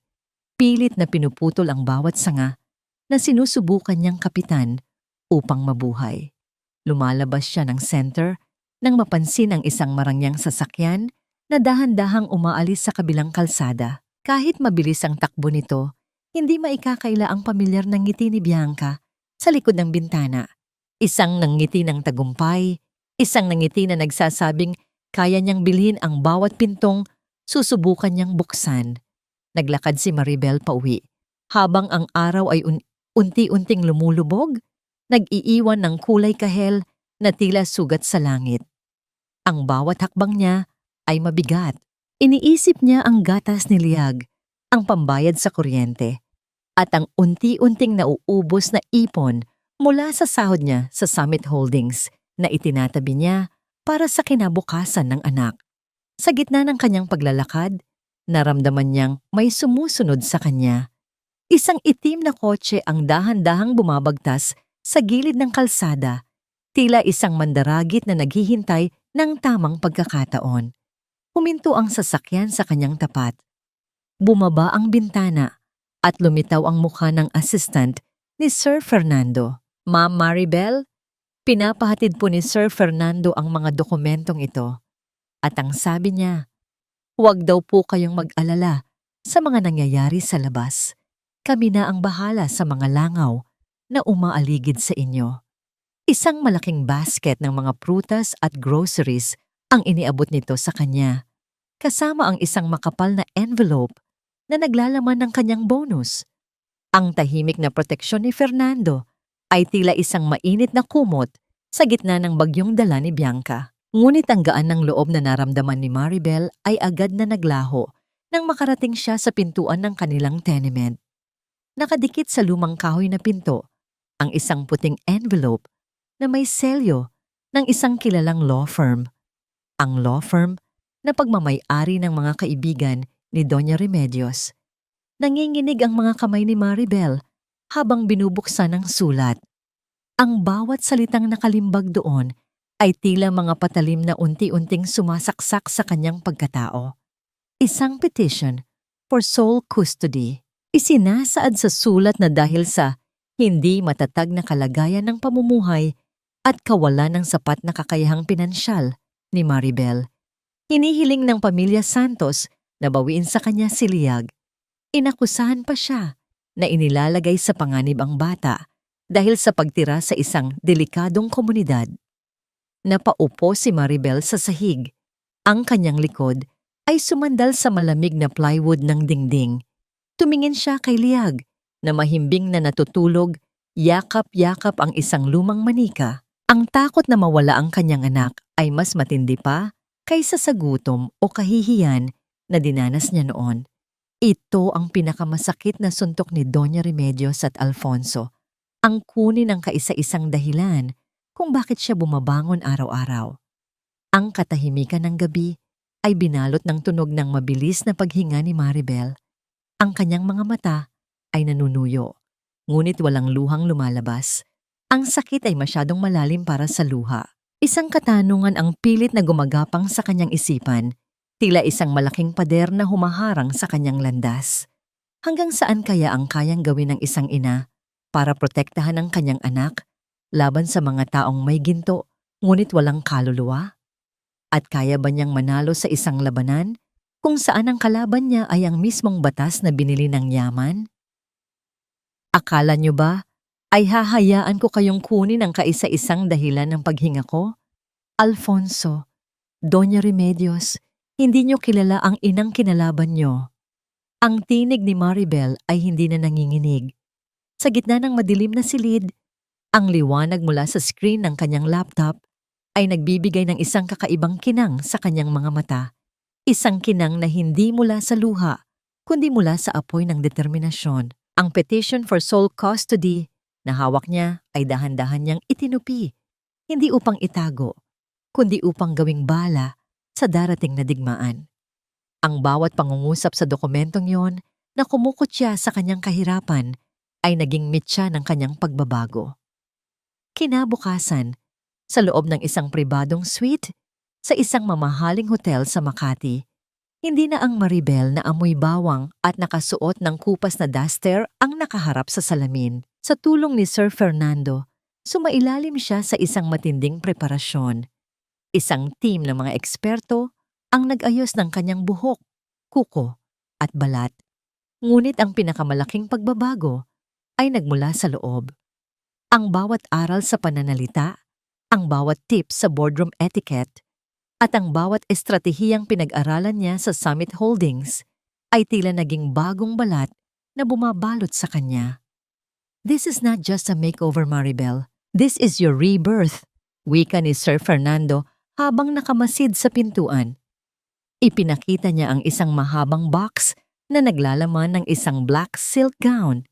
pilit na pinuputol ang bawat sanga na sinusubukan niyang kapitan upang mabuhay. Lumalabas siya ng center nang mapansin ang isang marangyang sasakyan na dahan-dahang umaalis sa kabilang kalsada. Kahit mabilis ang takbo nito, hindi maikakaila ang pamilyar ng ngiti ni Bianca sa likod ng bintana. Isang nangngiti ng tagumpay, isang nangngiti na nagsasabing kaya niyang bilhin ang bawat pintong susubukan niyang buksan. Naglakad si Maribel pauwi. Habang ang araw ay unti-unting lumulubog, nag-iiwan ng kulay kahel na tila sugat sa langit. Ang bawat hakbang niya ay mabigat. Iniisip niya ang gatas ni Liag, ang pambayad sa kuryente, at ang unti-unting nauubos na ipon mula sa sahod niya sa Summit Holdings na itinatabi niya para sa kinabukasan ng anak. Sa gitna ng kanyang paglalakad, naramdaman niyang may sumusunod sa kanya. Isang itim na kotse ang dahan-dahang bumabagtas sa gilid ng kalsada Tila isang mandaragit na naghihintay ng tamang pagkakataon. Huminto ang sasakyan sa kanyang tapat. Bumaba ang bintana at lumitaw ang mukha ng assistant ni Sir Fernando. Ma'am Maribel, pinapahatid po ni Sir Fernando ang mga dokumentong ito. At ang sabi niya, huwag daw po kayong mag-alala sa mga nangyayari sa labas. Kami na ang bahala sa mga langaw na umaaligid sa inyo. Isang malaking basket ng mga prutas at groceries ang iniabot nito sa kanya, kasama ang isang makapal na envelope na naglalaman ng kanyang bonus. Ang tahimik na proteksyon ni Fernando ay tila isang mainit na kumot sa gitna ng bagyong dala ni Bianca. Ngunit ang gaan ng loob na naramdaman ni Maribel ay agad na naglaho nang makarating siya sa pintuan ng kanilang tenement. Nakadikit sa lumang kahoy na pinto ang isang puting envelope na may selyo ng isang kilalang law firm. Ang law firm na pagmamay-ari ng mga kaibigan ni Doña Remedios. Nanginginig ang mga kamay ni Maribel habang binubuksan ang sulat. Ang bawat salitang nakalimbag doon ay tila mga patalim na unti-unting sumasaksak sa kanyang pagkatao. Isang petition for sole custody. Isinasaad sa sulat na dahil sa hindi matatag na kalagayan ng pamumuhay at kawalan ng sapat na kakayahang pinansyal ni Maribel. Hinihiling ng pamilya Santos na bawiin sa kanya si Liag. Inakusahan pa siya na inilalagay sa panganib ang bata dahil sa pagtira sa isang delikadong komunidad. Napaupo si Maribel sa sahig. Ang kanyang likod ay sumandal sa malamig na plywood ng dingding. Tumingin siya kay Liag na mahimbing na natutulog, yakap-yakap ang isang lumang manika. Ang takot na mawala ang kanyang anak ay mas matindi pa kaysa sa gutom o kahihiyan na dinanas niya noon. Ito ang pinakamasakit na suntok ni Doña Remedios at Alfonso, ang kunin ng kaisa-isang dahilan kung bakit siya bumabangon araw-araw. Ang katahimikan ng gabi ay binalot ng tunog ng mabilis na paghinga ni Maribel. Ang kanyang mga mata ay nanunuyo, ngunit walang luhang lumalabas. Ang sakit ay masyadong malalim para sa luha. Isang katanungan ang pilit na gumagapang sa kanyang isipan, tila isang malaking pader na humaharang sa kanyang landas. Hanggang saan kaya ang kayang gawin ng isang ina para protektahan ang kanyang anak laban sa mga taong may ginto ngunit walang kaluluwa? At kaya ba niyang manalo sa isang labanan kung saan ang kalaban niya ay ang mismong batas na binili ng yaman? Akala niyo ba ay hahayaan ko kayong kunin ang kaisa-isang dahilan ng paghinga ko? Alfonso, Doña Remedios, hindi niyo kilala ang inang kinalaban niyo. Ang tinig ni Maribel ay hindi na nanginginig. Sa gitna ng madilim na silid, ang liwanag mula sa screen ng kanyang laptop ay nagbibigay ng isang kakaibang kinang sa kanyang mga mata. Isang kinang na hindi mula sa luha, kundi mula sa apoy ng determinasyon. Ang petition for sole custody na hawak niya ay dahan-dahan niyang itinupi, hindi upang itago, kundi upang gawing bala sa darating na digmaan. Ang bawat pangungusap sa dokumentong yon na kumukutya sa kanyang kahirapan ay naging mitya ng kanyang pagbabago. Kinabukasan, sa loob ng isang pribadong suite sa isang mamahaling hotel sa Makati, hindi na ang Maribel na amoy bawang at nakasuot ng kupas na duster ang nakaharap sa salamin. Sa tulong ni Sir Fernando, sumailalim siya sa isang matinding preparasyon. Isang team ng mga eksperto ang nag-ayos ng kanyang buhok, kuko at balat. Ngunit ang pinakamalaking pagbabago ay nagmula sa loob. Ang bawat aral sa pananalita, ang bawat tips sa boardroom etiquette, at ang bawat estratehiyang pinag-aralan niya sa Summit Holdings ay tila naging bagong balat na bumabalot sa kanya. This is not just a makeover, Maribel. This is your rebirth, wika ni Sir Fernando habang nakamasid sa pintuan. Ipinakita niya ang isang mahabang box na naglalaman ng isang black silk gown.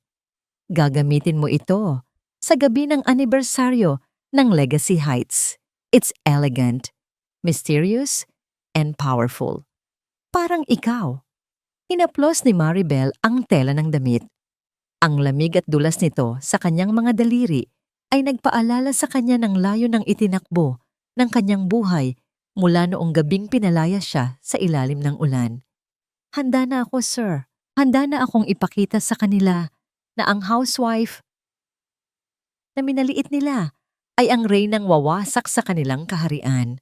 Gagamitin mo ito sa gabi ng anibersaryo ng Legacy Heights. It's elegant, mysterious, and powerful. Parang ikaw. Hinaplos ni Maribel ang tela ng damit. Ang lamig at dulas nito sa kanyang mga daliri ay nagpaalala sa kanya ng layo ng itinakbo ng kanyang buhay mula noong gabing pinalaya siya sa ilalim ng ulan. Handa na ako, sir. Handa na akong ipakita sa kanila na ang housewife na minaliit nila ay ang reynang wawasak sa kanilang kaharian.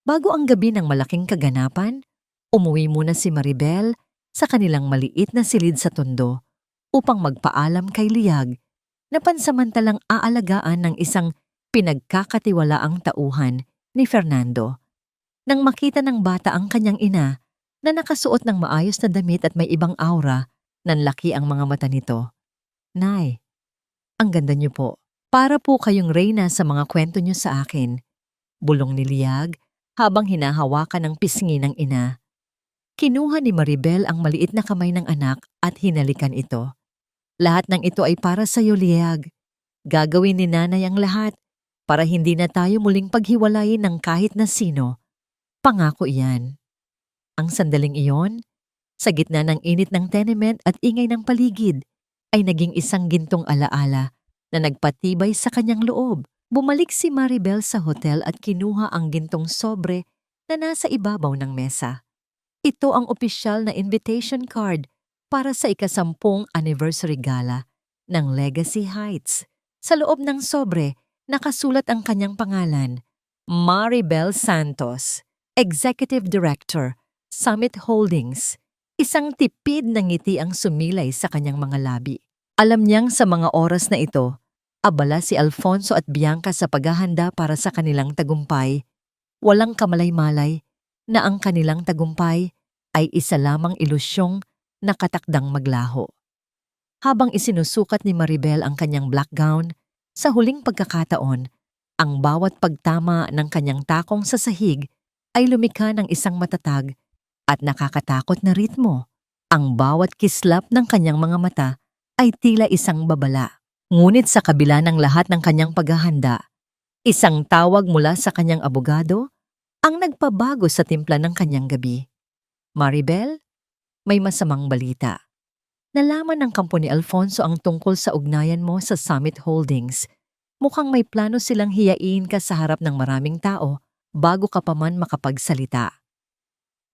Bago ang gabi ng malaking kaganapan, umuwi muna si Maribel sa kanilang maliit na silid sa tondo upang magpaalam kay Liag na pansamantalang aalagaan ng isang pinagkakatiwalaang tauhan ni Fernando. Nang makita ng bata ang kanyang ina na nakasuot ng maayos na damit at may ibang aura, nanlaki ang mga mata nito. Nay, ang ganda niyo po. Para po kayong reyna sa mga kwento niyo sa akin. Bulong ni Liag habang hinahawakan ng pisngi ng ina. Kinuha ni Maribel ang maliit na kamay ng anak at hinalikan ito. Lahat ng ito ay para sa iyo, Liag. Gagawin ni nanay ang lahat para hindi na tayo muling paghiwalayin ng kahit na sino. Pangako iyan. Ang sandaling iyon, sa gitna ng init ng tenement at ingay ng paligid, ay naging isang gintong alaala na nagpatibay sa kanyang loob. Bumalik si Maribel sa hotel at kinuha ang gintong sobre na nasa ibabaw ng mesa. Ito ang opisyal na invitation card para sa ika-10 anniversary gala ng Legacy Heights. Sa loob ng sobre, nakasulat ang kanyang pangalan, Maribel Santos, Executive Director, Summit Holdings. Isang tipid na ngiti ang sumilay sa kanyang mga labi. Alam niyang sa mga oras na ito, abala si Alfonso at Bianca sa paghahanda para sa kanilang tagumpay. Walang kamalay-malay na ang kanilang tagumpay ay isa lamang ilusyong nakatakdang maglaho. Habang isinusukat ni Maribel ang kanyang black gown, sa huling pagkakataon, ang bawat pagtama ng kanyang takong sa sahig ay lumikha ng isang matatag at nakakatakot na ritmo. Ang bawat kislap ng kanyang mga mata ay tila isang babala. Ngunit sa kabila ng lahat ng kanyang paghahanda, isang tawag mula sa kanyang abogado ang nagpabago sa timpla ng kanyang gabi. Maribel, may masamang balita. Nalaman ng kampo ni Alfonso ang tungkol sa ugnayan mo sa Summit Holdings. Mukhang may plano silang hiyain ka sa harap ng maraming tao bago ka pa man makapagsalita.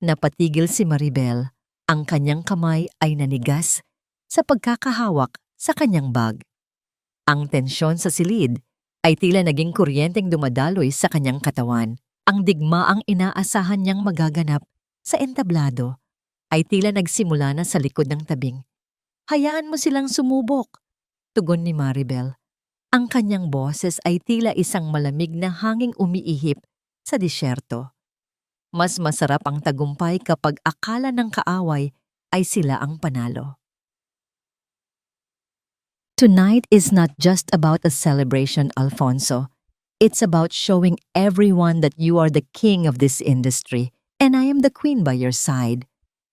Napatigil si Maribel. Ang kanyang kamay ay nanigas sa pagkakahawak sa kanyang bag. Ang tensyon sa silid ay tila naging kuryenteng dumadaloy sa kanyang katawan. Ang digmaang inaasahan niyang magaganap sa entablado ay tila nagsimula na sa likod ng tabing. Hayaan mo silang sumubok, tugon ni Maribel. Ang kanyang boses ay tila isang malamig na hanging umiihip sa disyerto. Mas masarap ang tagumpay kapag akala ng kaaway ay sila ang panalo. Tonight is not just about a celebration, Alfonso. It's about showing everyone that you are the king of this industry and I am the queen by your side.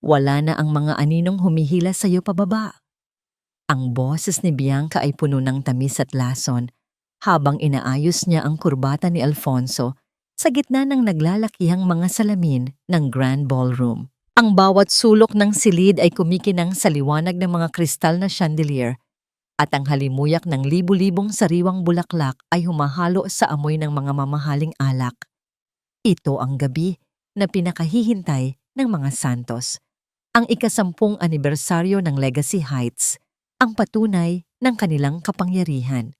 Wala na ang mga aninong humihila sa iyo pababa. Ang boses ni Bianca ay puno ng tamis at lason habang inaayos niya ang kurbata ni Alfonso sa gitna ng naglalakihang mga salamin ng Grand Ballroom. Ang bawat sulok ng silid ay kumikinang sa liwanag ng mga kristal na chandelier at ang halimuyak ng libu-libong sariwang bulaklak ay humahalo sa amoy ng mga mamahaling alak. Ito ang gabi na pinakahihintay ng mga Santos. Ang ika-10 anibersaryo ng Legacy Heights, ang patunay ng kanilang kapangyarihan.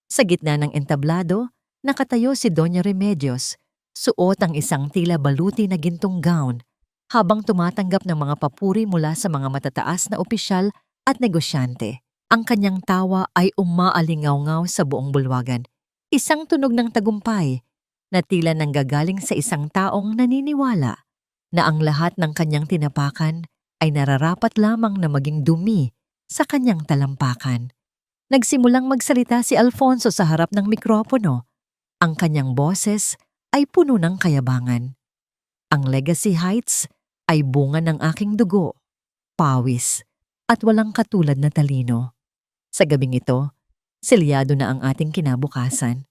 Sa gitna ng entablado, nakatayo si Doña Remedios, suot ang isang tila baluti na gintong gown, habang tumatanggap ng mga papuri mula sa mga matataas na opisyal at negosyante. Ang kanyang tawa ay umaalingaw-ngaw sa buong bulwagan. Isang tunog ng tagumpay na tila nanggagaling sa isang taong naniniwala na ang lahat ng kanyang tinapakan ay nararapat lamang na maging dumi sa kanyang talampakan. Nagsimulang magsalita si Alfonso sa harap ng mikropono. Ang kanyang boses ay puno ng kayabangan. Ang Legacy Heights ay bunga ng aking dugo, pawis, at walang katulad na talino. Sa gabing ito, selyado na ang ating kinabukasan.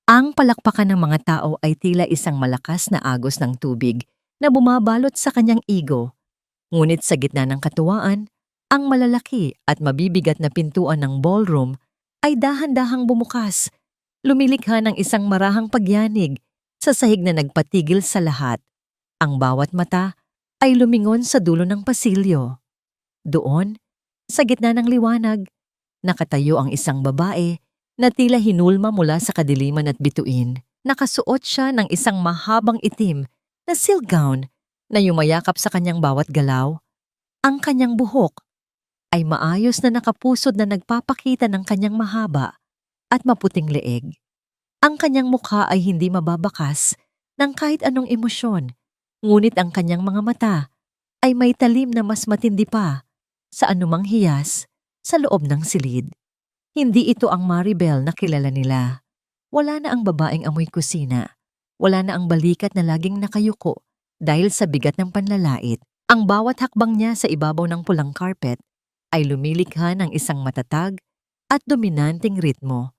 Ang palakpakan ng mga tao ay tila isang malakas na agos ng tubig na bumabalot sa kanyang ego. Ngunit sa gitna ng katuwaan, ang malalaki at mabibigat na pintuan ng ballroom ay dahan-dahang bumukas Lumilikha ng isang marahang pagyanig sa sahig na nagpatigil sa lahat. Ang bawat mata ay lumingon sa dulo ng pasilyo. Doon, sa gitna ng liwanag, nakatayo ang isang babae na tila hinulma mula sa kadiliman at bituin. Nakasuot siya ng isang mahabang itim na silk gown na yumayakap sa kanyang bawat galaw. Ang kanyang buhok ay maayos na nakapusod na nagpapakita ng kanyang mahaba at maputing leeg. Ang kanyang mukha ay hindi mababakas ng kahit anong emosyon, ngunit ang kanyang mga mata ay may talim na mas matindi pa sa anumang hiyas sa loob ng silid. Hindi ito ang Maribel na kilala nila. Wala na ang babaeng amoy kusina. Wala na ang balikat na laging nakayuko dahil sa bigat ng panlalait. Ang bawat hakbang niya sa ibabaw ng pulang carpet ay lumilikha ng isang matatag at dominanteng ritmo.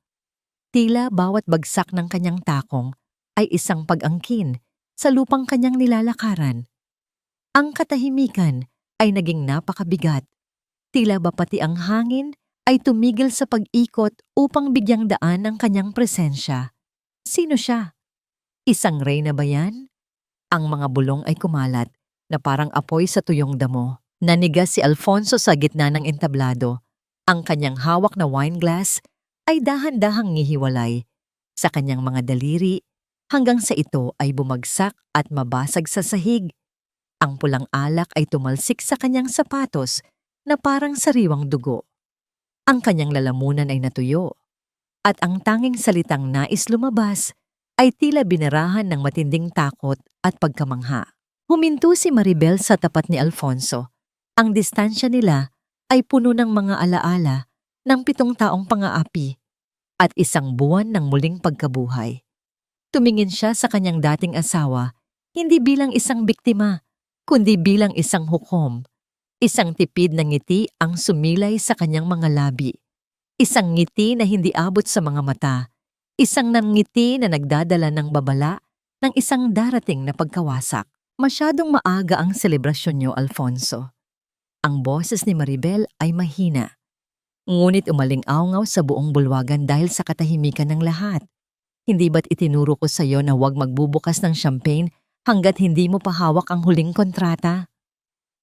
Tila bawat bagsak ng kanyang takong ay isang pag-angkin sa lupang kanyang nilalakaran. Ang katahimikan ay naging napakabigat. Tila ba pati ang hangin ay tumigil sa pag-ikot upang bigyang daan ang kanyang presensya. Sino siya? Isang reyna ba yan? Ang mga bulong ay kumalat na parang apoy sa tuyong damo. Nanigas si Alfonso sa gitna ng entablado. Ang kanyang hawak na wine glass ay dahan-dahang ngihiwalay sa kanyang mga daliri hanggang sa ito ay bumagsak at mabasag sa sahig. Ang pulang alak ay tumalsik sa kanyang sapatos na parang sariwang dugo. Ang kanyang lalamunan ay natuyo at ang tanging salitang nais lumabas ay tila binarahan ng matinding takot at pagkamangha. Huminto si Maribel sa tapat ni Alfonso. Ang distansya nila ay puno ng mga alaala ng 7 taong pang-aapi at 1 buwan ng muling pagkabuhay. Tumingin siya sa kanyang dating asawa, hindi bilang isang biktima, kundi bilang isang hukom. Isang tipid na ngiti ang sumilay sa kanyang mga labi. Isang ngiti na hindi abot sa mga mata. Isang ngiti na nagdadala ng babala ng isang darating na pagkawasak. Masyadong maaga ang selebrasyon niyo, Alfonso. Ang boses ni Maribel ay mahina. Ngunit umaling-awngaw sa buong bulwagan dahil sa katahimikan ng lahat. Hindi ba't itinuro ko sa iyo na huwag magbubukas ng champagne hanggat hindi mo pahawak ang huling kontrata?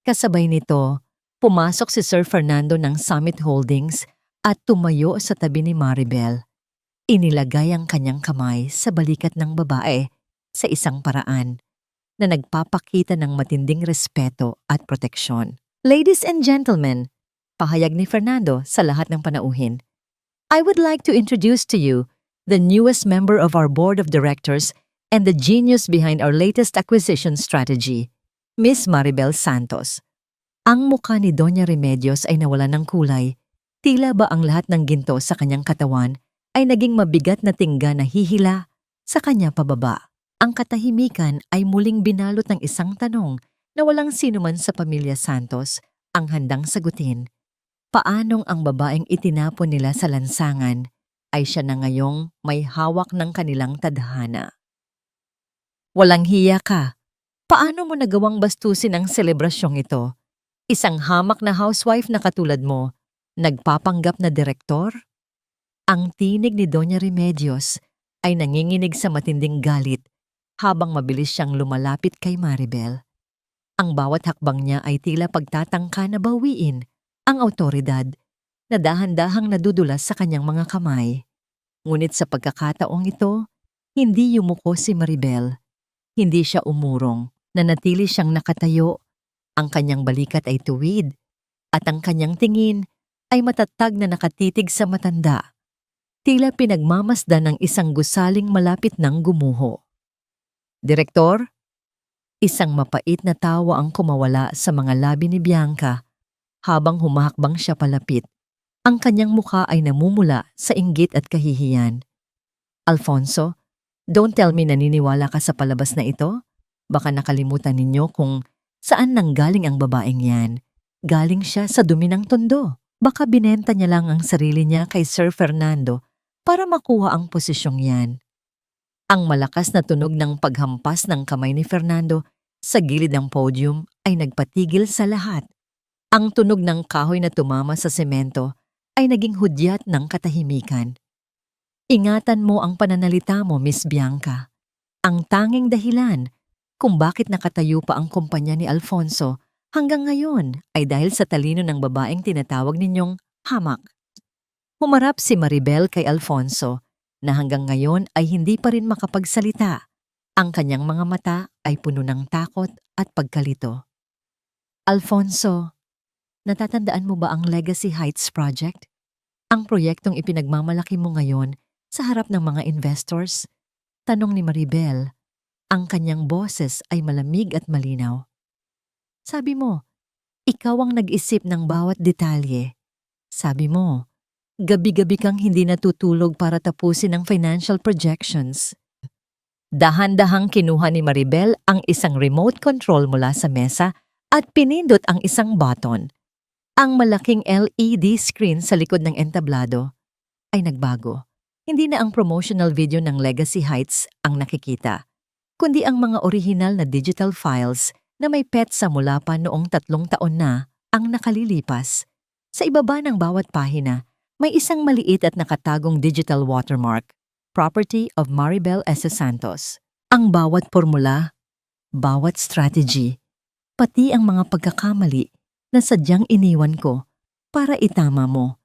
Kasabay nito, pumasok si Sir Fernando ng Summit Holdings at tumayo sa tabi ni Maribel. Inilagay ang kanyang kamay sa balikat ng babae sa isang paraan na nagpapakita ng matinding respeto at proteksyon. Ladies and gentlemen, pahayag ni Fernando sa lahat ng panauhin, I would like to introduce to you the newest member of our board of directors and the genius behind our latest acquisition strategy, Miss Maribel Santos. Ang mukha ni Doña Remedios ay nawalan ng kulay. Tila ba ang lahat ng ginto sa kanyang katawan ay naging mabigat na tingga na hihila sa kanya pababa. Ang katahimikan ay muling binalot ng isang tanong na walang sinuman sa pamilya Santos ang handang sagutin. Paanong ang babaeng itinapon nila sa lansangan ay siya na ngayong may hawak ng kanilang tadhana? Walang hiya ka. Paano mo nagawang bastusin ang selebrasyong ito? Isang hamak na housewife na katulad mo, nagpapanggap na direktor? Ang tinig ni Doña Remedios ay nanginginig sa matinding galit habang mabilis siyang lumalapit kay Maribel. Ang bawat hakbang niya ay tila pagtatangka na bawiin ang awtoridad na dahan-dahang nadudulas sa kanyang mga kamay. Ngunit sa pagkakataong ito, hindi yumuko si Maribel. Hindi siya umurong. Nanatili siyang nakatayo. Ang kanyang balikat ay tuwid at ang kanyang tingin ay matatag na nakatitig sa matanda. Tila pinagmamasdan ng isang gusaling malapit ng gumuho. Direktor? Isang mapait na tawa ang kumawala sa mga labi ni Bianca habang humahakbang siya palapit. Ang kanyang mukha ay namumula sa inggit at kahihiyan. Alfonso, don't tell me naniniwala ka sa palabas na ito? Baka nakalimutan ninyo kung saan nanggaling ang babaeng yan. Galing siya sa dumi ng tondo. Baka binenta niya lang ang sarili niya kay Sir Fernando para makuha ang posisyong yan. Ang malakas na tunog ng paghampas ng kamay ni Fernando sa gilid ng podium ay nagpatigil sa lahat. Ang tunog ng kahoy na tumama sa semento ay naging hudyat ng katahimikan. Ingatan mo ang pananalita mo, Miss Bianca. Ang tanging dahilan kung bakit nakatayo pa ang kumpanya ni Alfonso hanggang ngayon ay dahil sa talino ng babaeng tinatawag ninyong hamak. Humarap si Maribel kay Alfonso na hanggang ngayon ay hindi pa rin makapagsalita. Ang kanyang mga mata ay puno ng takot at pagkalito. Alfonso, natatandaan mo ba ang Legacy Heights Project? Ang proyektong ipinagmamalaki mo ngayon sa harap ng mga investors? Tanong ni Maribel. Ang kanyang boses ay malamig at malinaw. Sabi mo, ikaw ang nag-isip ng bawat detalye. Sabi mo, gabi-gabi kang hindi natutulog para tapusin ang financial projections. Dahan-dahang kinuha ni Maribel ang isang remote control mula sa mesa at pinindot ang isang button. Ang malaking LED screen sa likod ng entablado ay nagbago. Hindi na ang promotional video ng Legacy Heights ang nakikita, kundi ang mga orihinal na digital files na may petsa mula pa noong 3 taon na ang nakalilipas. Sa ibaba ng bawat pahina, may isang maliit at nakatagong digital watermark, property of Maribel S. Santos. Ang bawat formula, bawat strategy, pati ang mga pagkakamali na sadyang iniwan ko para itama mo.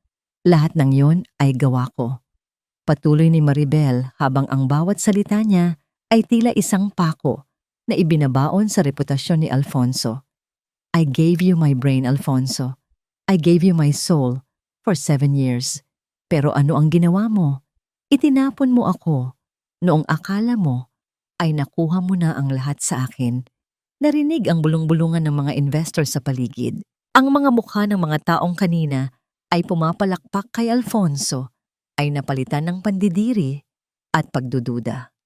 Lahat ng yon ay gawa ko. Patuloy ni Maribel habang ang bawat salita niya ay tila isang pako na ibinabaon sa reputasyon ni Alfonso. I gave you my brain, Alfonso. I gave you my soul for 7 years. Pero ano ang ginawa mo? Itinapon mo ako noong akala mo ay nakuha mo na ang lahat sa akin. Narinig ang bulong-bulungan ng mga investor sa paligid. Ang mga mukha ng mga taong kanina ay pumapalakpak kay Alfonso ay napalitan ng pandidiri at pagdududa.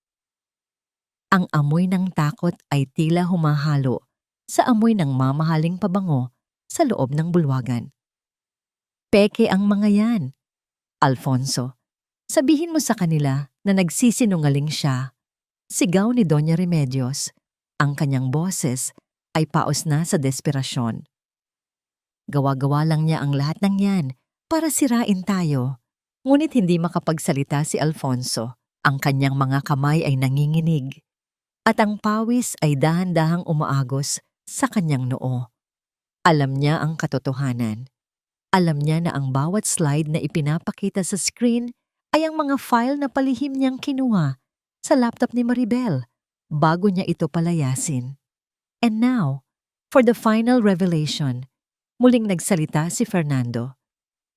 Ang amoy ng takot ay tila humahalo sa amoy ng mamahaling pabango sa loob ng bulwagan. Peke ang mga yan. Alfonso, sabihin mo sa kanila na nagsisinungaling siya. Sigaw ni Doña Remedios. Ang kanyang boses ay paos na sa desperasyon. Gawa-gawa lang niya ang lahat ng yan para sirain tayo. Ngunit hindi makapagsalita si Alfonso. Ang kanyang mga kamay ay nanginginig. At ang pawis ay dahan-dahang umaagos sa kanyang noo. Alam niya ang katotohanan. Alam niya na ang bawat slide na ipinapakita sa screen ay ang mga file na palihim niyang kinuha sa laptop ni Maribel bago niya ito palayasin. And now, for the final revelation, muling nagsalita si Fernando.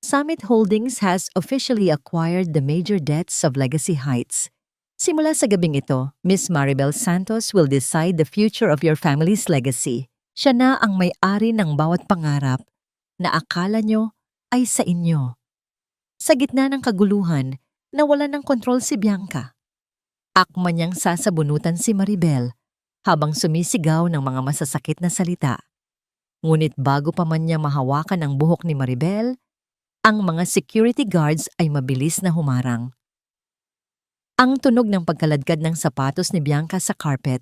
Summit Holdings has officially acquired the major debts of Legacy Heights. Simula sa gabing ito, Miss Maribel Santos will decide the future of your family's legacy. Siya na ang may-ari ng bawat pangarap na akala nyo ay sa inyo. Sa gitna ng kaguluhan, nawalan ng kontrol si Bianca. Akma niyang sasabunutan si Maribel habang sumisigaw ng mga masasakit na salita. Ngunit bago pa man niya mahawakan ang buhok ni Maribel, ang mga security guards ay mabilis na humarang. Ang tunog ng pagkaladkad ng sapatos ni Bianca sa carpet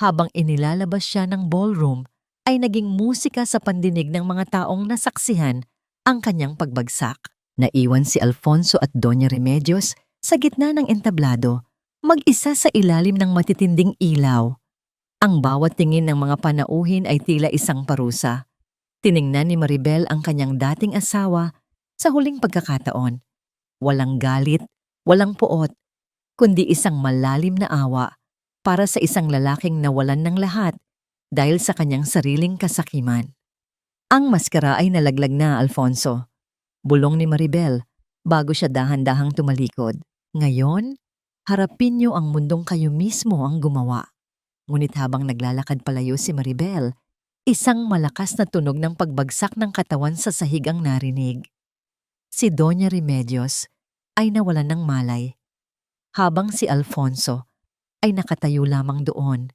habang inilalabas siya ng ballroom ay naging musika sa pandinig ng mga taong nasaksihan ang kanyang pagbagsak. Naiwan si Alfonso at Doña Remedios sa gitna ng entablado, mag-isa sa ilalim ng matitinding ilaw. Ang bawat tingin ng mga panauhin ay tila isang parusa. Tiningnan ni Maribel ang kanyang dating asawa sa huling pagkakataon. Walang galit, walang puot, kundi isang malalim na awa para sa isang lalaking nawalan ng lahat dahil sa kanyang sariling kasakiman. Ang maskara ay nalaglag na, Alfonso. Bulong ni Maribel bago siya dahan-dahang tumalikod. Ngayon, harapin niyo ang mundong kayo mismo ang gumawa. Ngunit habang naglalakad palayo si Maribel, isang malakas na tunog ng pagbagsak ng katawan sa sahig ang narinig. Si Doña Remedios ay nawalan ng malay, habang si Alfonso ay nakatayo lamang doon,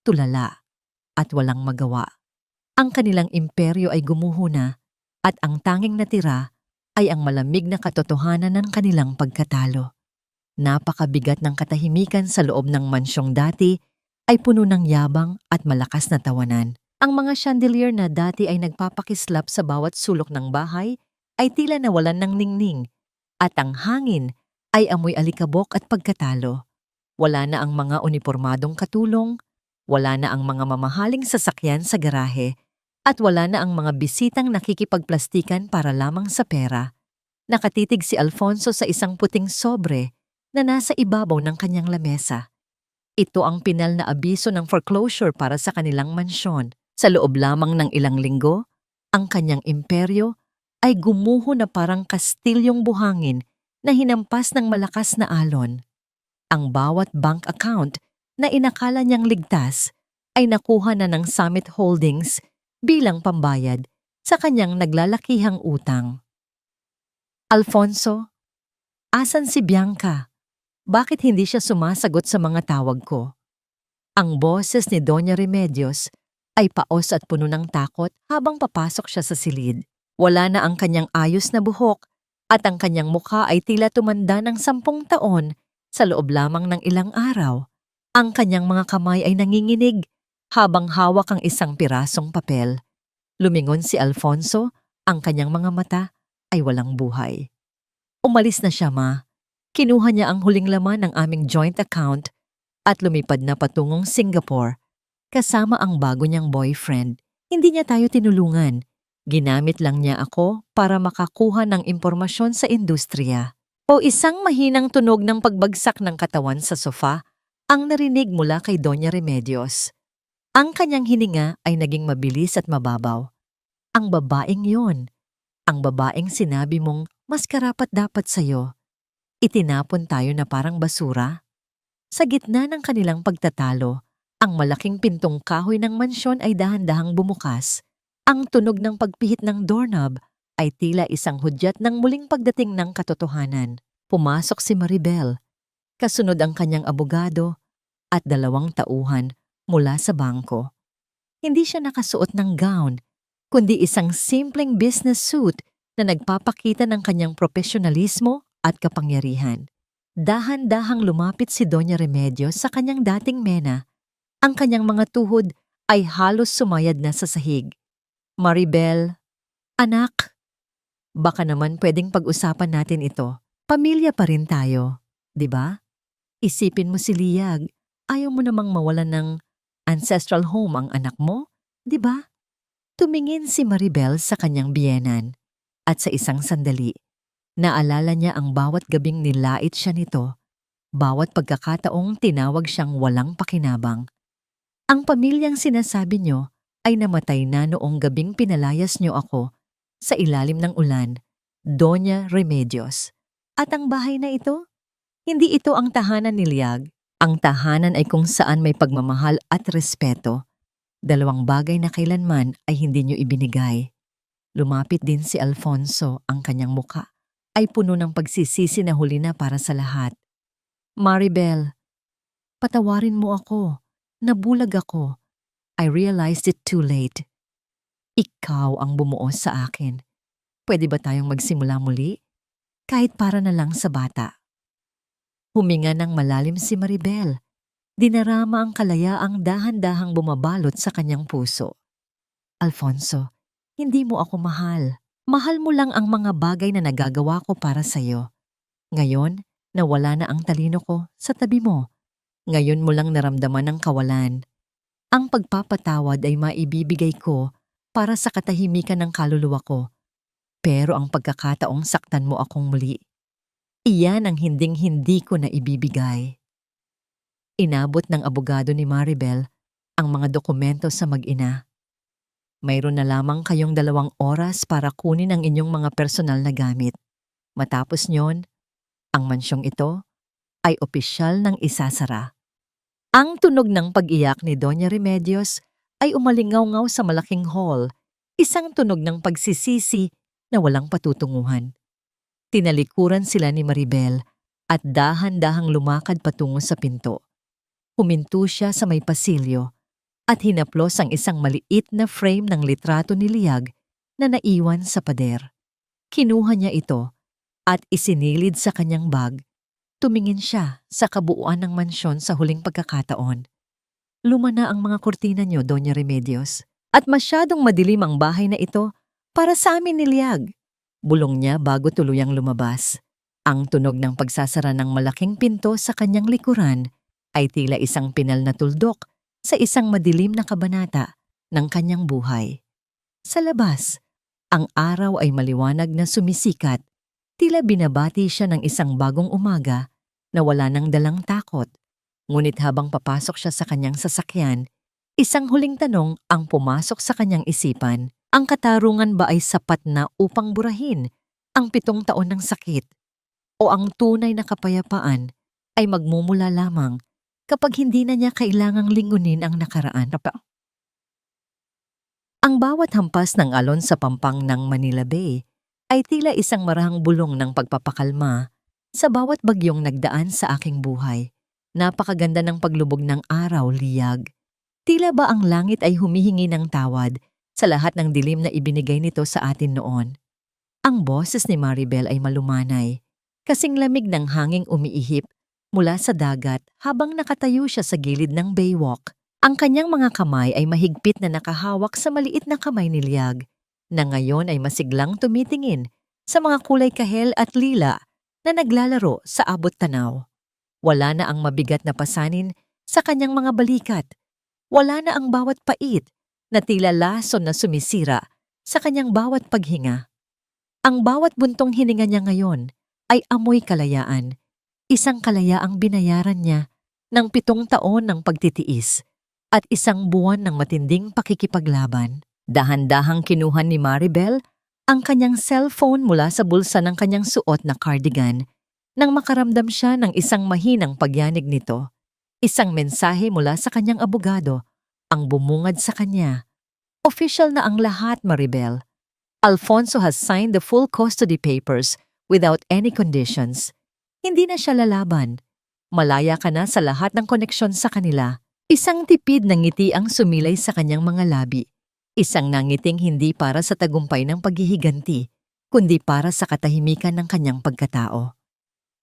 tulala at walang magawa. Ang kanilang imperyo ay gumuho na at ang tanging natira ay ang malamig na katotohanan ng kanilang pagkatalo. Napakabigat ng katahimikan sa loob ng mansyong dati ay puno ng yabang at malakas na tawanan. Ang mga chandelier na dati ay nagpapakislap sa bawat sulok ng bahay ay tila nawalan ng ningning at ang hangin ay amoy alikabok at pagkatalo. Wala na ang mga unipormadong katulong, wala na ang mga mamahaling sasakyan sa garahe, at wala na ang mga bisitang nakikipagplastikan para lamang sa pera. Nakatitig si Alfonso sa isang puting sobre na nasa ibabaw ng kanyang lamesa. Ito ang pinal na abiso ng foreclosure para sa kanilang mansyon. Sa loob lamang ng ilang linggo, ang kanyang imperyo ay gumuho na parang kastilyong buhangin na hinampas ng malakas na alon. Ang bawat bank account na inakala niyang ligtas ay nakuha na ng Summit Holdings bilang pambayad sa kanyang naglalakihang utang. Alfonso, asan si Bianca? Bakit hindi siya sumasagot sa mga tawag ko? Ang boses ni Doña Remedios ay paos at puno ng takot habang papasok siya sa silid. Wala na ang kanyang ayos na buhok at ang kanyang mukha ay tila tumanda ng 10 taon sa loob lamang ng ilang araw. Ang kanyang mga kamay ay nanginginig habang hawak ang isang pirasong papel. Lumingon si Alfonso, ang kanyang mga mata ay walang buhay. Umalis na siya, Ma. Kinuha niya ang huling laman ng aming joint account at lumipad na patungong Singapore kasama ang bago niyang boyfriend. Hindi niya tayo tinulungan. Ginamit lang niya ako para makakuha ng impormasyon sa industriya. O isang mahinang tunog ng pagbagsak ng katawan sa sofa ang narinig mula kay Doña Remedios. Ang kanyang hininga ay naging mabilis at mababaw. Ang babaeng yon. Ang babaeng sinabi mong mas karapat-dapat sa'yo. Itinapon tayo na parang basura. Sa gitna ng kanilang pagtatalo, ang malaking pintong kahoy ng mansyon ay dahan-dahang bumukas. Ang tunog ng pagpihit ng doorknob ay tila isang hudyat ng muling pagdating ng katotohanan. Pumasok si Maribel, kasunod ang kanyang abogado at 2 tauhan mula sa bangko. Hindi siya nakasuot ng gown, kundi isang simpleng business suit na nagpapakita ng kanyang profesionalismo at kapangyarihan. Dahan-dahang lumapit si Doña Remedios sa kanyang dating mena. Ang kanyang mga tuhod ay halos sumayad na sa sahig. Maribel, anak, baka naman pwedeng pag-usapan natin ito. Pamilya pa rin tayo, di ba? Isipin mo si Liag, ayaw mo namang mawalan ng ancestral home ang anak mo, di ba? Tumingin si Maribel sa kanyang biyenan at sa isang sandali, naalala niya ang bawat gabing nilait siya nito, bawat pagkakataong tinawag siyang walang pakinabang. Ang pamilyang sinasabi niyo ay namatay na noong gabing pinalayas niyo ako sa ilalim ng ulan, Doña Remedios. At ang bahay na ito? Hindi ito ang tahanan ni Liag. Ang tahanan ay kung saan may pagmamahal at respeto. 2 bagay na kailanman ay hindi niyo ibinigay. Lumapit din si Alfonso, ang kanyang muka ay puno ng pagsisisi na huli na para sa lahat. Maribel, patawarin mo ako. Nabulag ako. I realized it too late. Ikaw ang bumuo sa akin. Pwede ba tayong magsimula muli? Kahit para na lang sa bata. Huminga ng malalim si Maribel. Dinarama ang kalayaang dahan-dahang bumabalot sa kanyang puso. Alfonso, hindi mo ako mahal. Mahal mo lang ang mga bagay na nagagawa ko para sa'yo. Ngayon, nawala na ang talino ko sa tabi mo. Ngayon mo lang naramdaman ang kawalan. Ang pagpapatawad ay maibibigay ko para sa katahimikan ng kaluluwa ko. Pero ang pagkakataong saktan mo akong muli, iyan ang hinding-hindi ko na ibibigay. Inabot ng abogado ni Maribel ang mga dokumento sa mag-ina. Mayroon na lamang kayong 2 oras para kunin ang inyong mga personal na gamit. Matapos nyon, ang mansyong ito ay opisyal ng isasara. Ang tunog ng pag-iyak ni Doña Remedios ay umalingaw-ngaw sa malaking hall, isang tunog ng pagsisisi na walang patutunguhan. Tinalikuran sila ni Maribel at dahan-dahang lumakad patungo sa pinto. Huminto siya sa may pasilyo at hinaplos ang isang maliit na frame ng litrato ni Liag na naiwan sa pader. Kinuha niya ito at isinilid sa kanyang bag. Tumingin siya sa kabuuan ng mansyon sa huling pagkakataon. Luma na ang mga kurtina niyo, Doña Remedios, at masyadong madilim ang bahay na ito para sa amin ni Liag. Bulong niya bago tuluyang lumabas. Ang tunog ng pagsasara ng malaking pinto sa kanyang likuran ay tila isang pinal na tuldok sa isang madilim na kabanata ng kanyang buhay. Sa labas, ang araw ay maliwanag na sumisikat. Tila binabati siya ng isang bagong umaga na wala nang dalang takot. Ngunit habang papasok siya sa kanyang sasakyan, isang huling tanong ang pumasok sa kanyang isipan. Ang katarungan ba ay sapat na upang burahin ang 7 taon ng sakit? O ang tunay na kapayapaan ay magmumula lamang kapag hindi na niya kailangang lingunin ang nakaraan? Ang bawat hampas ng alon sa pampang ng Manila Bay ay tila isang marahang bulong ng pagpapakalma sa bawat bagyong nagdaan sa aking buhay. Napakaganda ng paglubog ng araw, Liyag. Tila ba ang langit ay humihingi ng tawad sa lahat ng dilim na ibinigay nito sa atin noon? Ang boses ni Maribel ay malumanay, kasing lamig ng hanging umiihip mula sa dagat habang nakatayo siya sa gilid ng baywalk. Ang kanyang mga kamay ay mahigpit na nakahawak sa maliit na kamay ni Liag, na ngayon ay masiglang tumitingin sa mga kulay kahel at lila na naglalaro sa abot tanaw. Wala na ang mabigat na pasanin sa kanyang mga balikat. Wala na ang bawat pait na tila lason na sumisira sa kanyang bawat paghinga. Ang bawat buntong hininga niya ngayon ay amoy kalayaan, isang kalayaang binayaran niya ng 7 taon ng pagtitiis at 1 buwan ng matinding pakikipaglaban. Dahan-dahang kinuha ni Maribel ang kanyang cellphone mula sa bulsa ng kanyang suot na cardigan nang makaramdam siya ng isang mahinang pagyanig nito. Isang mensahe mula sa kanyang abogado ang bumungad sa kanya. Official na ang lahat, Maribel. Alfonso has signed the full custody papers without any conditions. Hindi na siya lalaban. Malaya ka na sa lahat ng koneksyon sa kanila. Isang tipid na ngiti ang sumilay sa kanyang mga labi. Isang nangiting hindi para sa tagumpay ng paghihiganti, kundi para sa katahimikan ng kanyang pagkatao.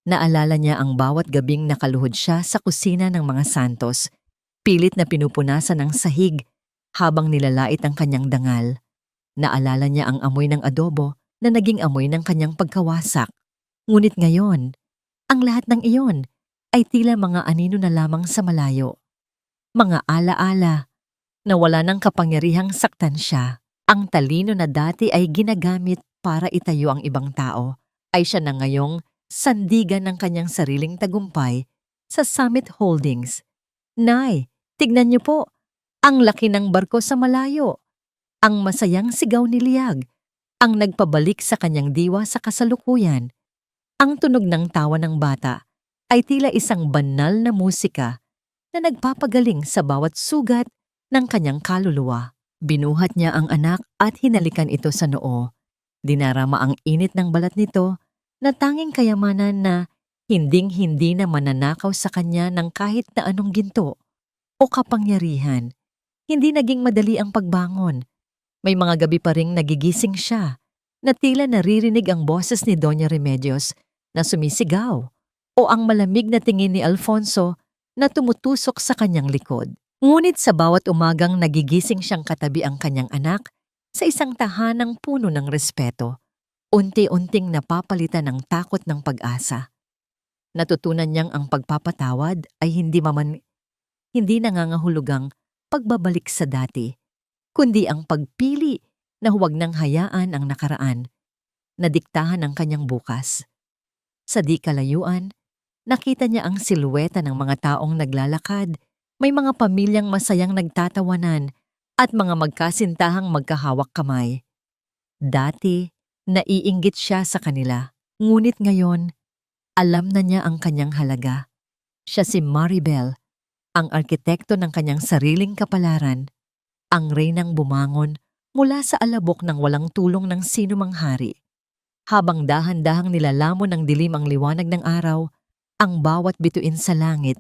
Naalala niya ang bawat gabing nakaluhod siya sa kusina ng mga Santos, pilit na pinupunasan ng sahig habang nilalait ang kanyang dangal. Naalala niya ang amoy ng adobo na naging amoy ng kanyang pagkawasak. Ngunit ngayon, ang lahat ng iyon ay tila mga anino na lamang sa malayo. Mga alaala na wala ng kapangyarihang saktan siya. Ang talino na dati ay ginagamit para itayo ang ibang tao ay siya na ngayong sandigan ng kanyang sariling tagumpay sa Summit Holdings. Nay, tignan niyo po, ang laki ng barko sa malayo. Ang masayang sigaw ni Liag, ang nagpabalik sa kanyang diwa sa kasalukuyan. Ang tunog ng tawa ng bata ay tila isang banal na musika na nagpapagaling sa bawat sugat ng kanyang kaluluwa. Binuhat niya ang anak at hinalikan ito sa noo. Dinarama ang init ng balat nito na tanging kayamanan na hinding-hindi na mananakaw sa kanya ng kahit na anong ginto o kapangyarihan. Hindi naging madali ang pagbangon. May mga gabi pa ring nagigising siya na tila naririnig ang boses ni Doña Remedios na sumisigaw o ang malamig na tingin ni Alfonso na tumutusok sa kanyang likod. Ngunit sa bawat umagang nagigising siyang katabi ang kanyang anak sa isang tahanang puno ng respeto, unti-unting napapalitan ng takot ng pag-asa. Natutunan niyang ang pagpapatawad ay hindi nangangahulugang pagbabalik sa dati, kundi ang pagpili na huwag nang hayaan ang nakaraan, na diktahan ng kanyang bukas. Sa di kalayuan, nakita niya ang silweta ng mga taong naglalakad, may mga pamilyang masayang nagtatawanan at mga magkasintahang magkahawak kamay. Dati, naiinggit siya sa kanila, ngunit ngayon, alam na niya ang kanyang halaga. Siya si Maribel, ang arkitekto ng kanyang sariling kapalaran, ang reynang bumangon mula sa alabok ng walang tulong ng sinumang hari. Habang dahan-dahang nilalamon ng dilim ang liwanag ng araw, ang bawat bituin sa langit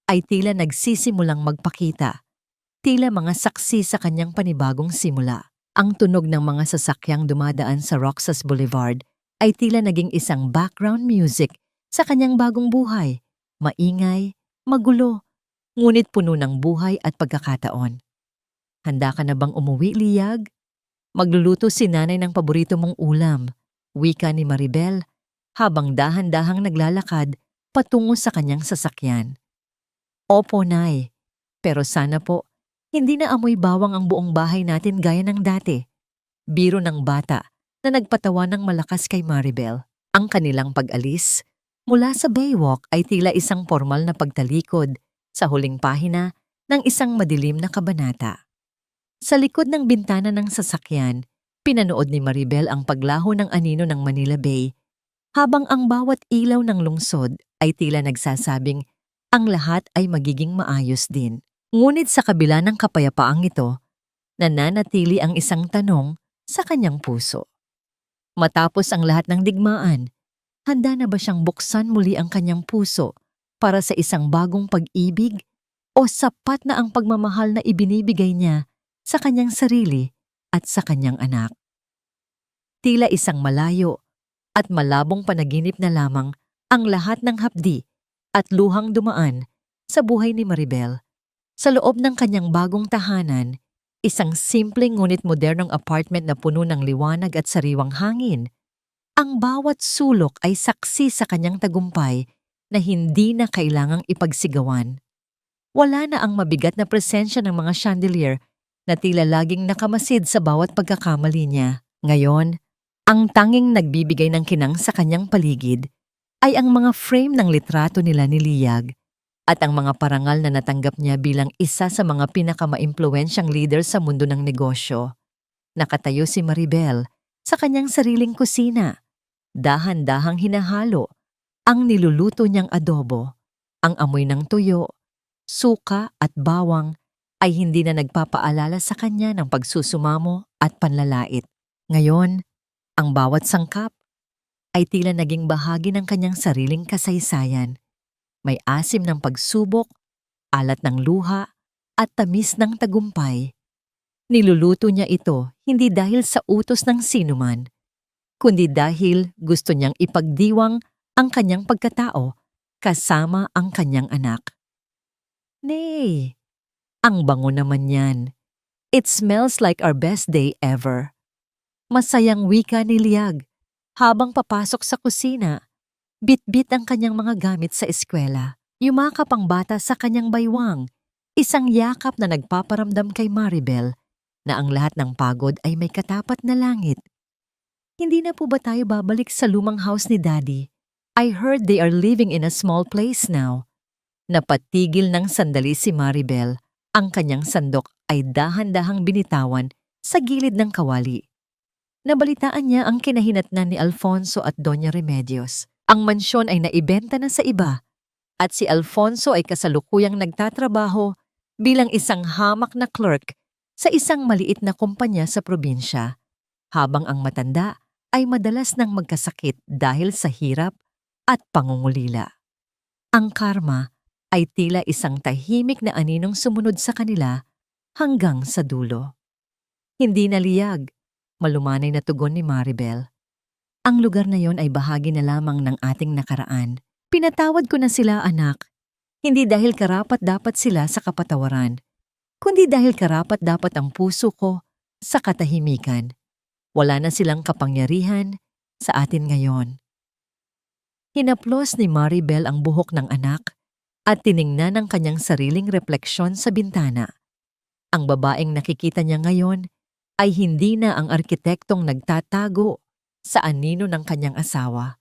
ay tila nagsisimulang magpakita, tila mga saksi sa kanyang panibagong simula. Ang tunog ng mga sasakyang dumadaan sa Roxas Boulevard ay tila naging isang background music sa kanyang bagong buhay. Maingay, magulo, ngunit puno ng buhay at pagkakataon. Handa ka na bang umuwi, Liag? Magluluto si nanay ng paborito mong ulam, wika ni Maribel, habang dahan-dahang naglalakad patungo sa kanyang sasakyan. Opo, Nay. Pero sana po, hindi na amoy bawang ang buong bahay natin gaya ng dati. Biro ng bata na nagpatawa ng malakas kay Maribel. Ang kanilang pag-alis mula sa Baywalk ay tila isang formal na pagtalikod sa huling pahina ng isang madilim na kabanata. Sa likod ng bintana ng sasakyan, pinanood ni Maribel ang paglaho ng anino ng Manila Bay, habang ang bawat ilaw ng lungsod ay tila nagsasabing ang lahat ay magiging maayos din. Ngunit sa kabila ng kapayapaang ito, nananatili ang isang tanong sa kanyang puso. Matapos ang lahat ng digmaan, handa na ba siyang buksan muli ang kanyang puso para sa isang bagong pag-ibig, o sapat na ang pagmamahal na ibinibigay niya sa kanyang sarili at sa kanyang anak? Tila isang malayo at malabong panaginip na lamang ang lahat ng hapdi at luhang dumaan sa buhay ni Maribel. Sa loob ng kanyang bagong tahanan, isang simpleng ngunit modernong apartment na puno ng liwanag at sariwang hangin, ang bawat sulok ay saksi sa kanyang tagumpay na hindi na kailangang ipagsigawan. Wala na ang mabigat na presensya ng mga chandelier na tila laging nakamasid sa bawat pagkakamali niya. Ngayon, ang tanging nagbibigay ng kinang sa kanyang paligid ay ang mga frame ng litrato nila ni Liag at ang mga parangal na natanggap niya bilang isa sa mga pinakamaimpluwensyang leader sa mundo ng negosyo. Nakatayo si Maribel sa kanyang sariling kusina, dahan-dahang hinahalo ang niluluto niyang adobo. Ang amoy ng tuyo, suka at bawang ay hindi na nagpapaalala sa kanya ng pagsusumamo at panlalait. Ngayon, ang bawat sangkap ay tila naging bahagi ng kanyang sariling kasaysayan. May asim ng pagsubok, alat ng luha, at tamis ng tagumpay. Niluluto niya ito hindi dahil sa utos ng sinuman, kundi dahil gusto niyang ipagdiwang ang kanyang pagkatao kasama ang kanyang anak. Nay, ang bango naman yan. It smells like our best day ever. Masayang wika ni Liag habang papasok sa kusina. Bit-bit ang kanyang mga gamit sa eskwela. Yumakap ang bata sa kanyang baywang, isang yakap na nagpaparamdam kay Maribel na ang lahat ng pagod ay may katapat na langit. Hindi na po ba tayo babalik sa lumang house ni Daddy? I heard they are living in a small place now. Napatigil ng sandali si Maribel. Ang kanyang sandok ay dahan-dahang binitawan sa gilid ng kawali. Nabalitaan niya ang kinahinatnan ni Alfonso at Doña Remedios. Ang mansyon ay naibenta na sa iba at si Alfonso ay kasalukuyang nagtatrabaho bilang isang hamak na clerk sa isang maliit na kumpanya sa probinsya, habang ang matanda ay madalas nang magkasakit dahil sa hirap at pangungulila. Ang karma ay tila isang tahimik na aninong sumunod sa kanila hanggang sa dulo. Hindi naliyag, malumanay na tugon ni Maribel. Ang lugar na yon ay bahagi na lamang ng ating nakaraan. Pinatawad ko na sila, anak. Hindi dahil karapat-dapat sila sa kapatawaran, kundi dahil karapat-dapat ang puso ko sa katahimikan. Wala na silang kapangyarihan sa atin ngayon. Hinaplos ni Maribel ang buhok ng anak at tiningnan ang kanyang sariling refleksyon sa bintana. Ang babaeng nakikita niya ngayon ay hindi na ang arkitektong nagtatago sa anino ng kanyang asawa.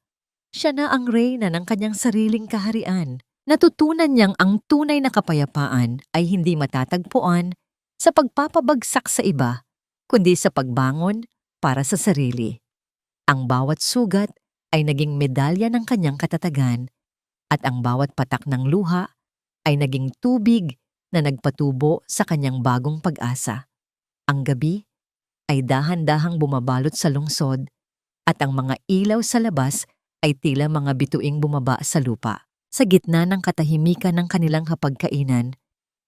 Siya na ang reyna ng kanyang sariling kaharian. Natutunan niyang ang tunay na kapayapaan ay hindi matatagpuan sa pagpapabagsak sa iba, kundi sa pagbangon para sa sarili. Ang bawat sugat ay naging medalya ng kanyang katatagan at ang bawat patak ng luha ay naging tubig na nagpatubo sa kanyang bagong pag-asa. Ang gabi ay dahan-dahang bumabalot sa lungsod at ang mga ilaw sa labas ay tila mga bituing bumaba sa lupa. Sa gitna ng katahimikan ng kanilang hapagkainan,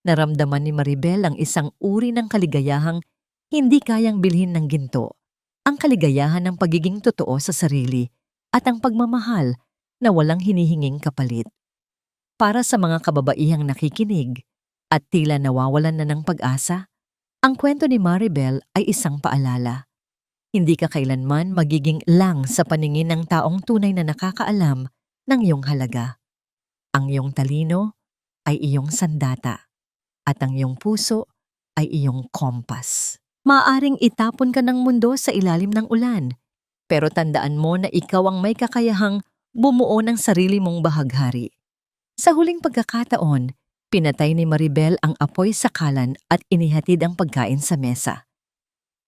naramdaman ni Maribel ang isang uri ng kaligayahang hindi kayang bilhin ng ginto, ang kaligayahan ng pagiging totoo sa sarili at ang pagmamahal na walang hinihinging kapalit. Para sa mga kababaihang nakikinig at tila nawawalan na ng pag-asa, ang kwento ni Maribel ay isang paalala. Hindi ka kailanman magiging lang sa paningin ng taong tunay na nakakaalam ng iyong halaga. Ang iyong talino ay iyong sandata at ang iyong puso ay iyong kompas. Maaring itapon ka ng mundo sa ilalim ng ulan, pero tandaan mo na ikaw ang may kakayahang bumuo ng sarili mong bahaghari. Sa huling pagkakataon, pinatay ni Maribel ang apoy sa kalan at inihatid ang pagkain sa mesa.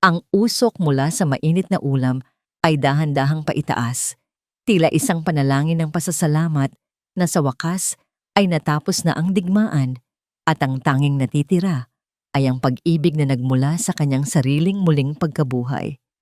Ang usok mula sa mainit na ulam ay dahan-dahang paitaas, tila isang panalangin ng pasasalamat na sa wakas ay natapos na ang digmaan at ang tanging natitira ay ang pag-ibig na nagmula sa kanyang sariling muling pagkabuhay.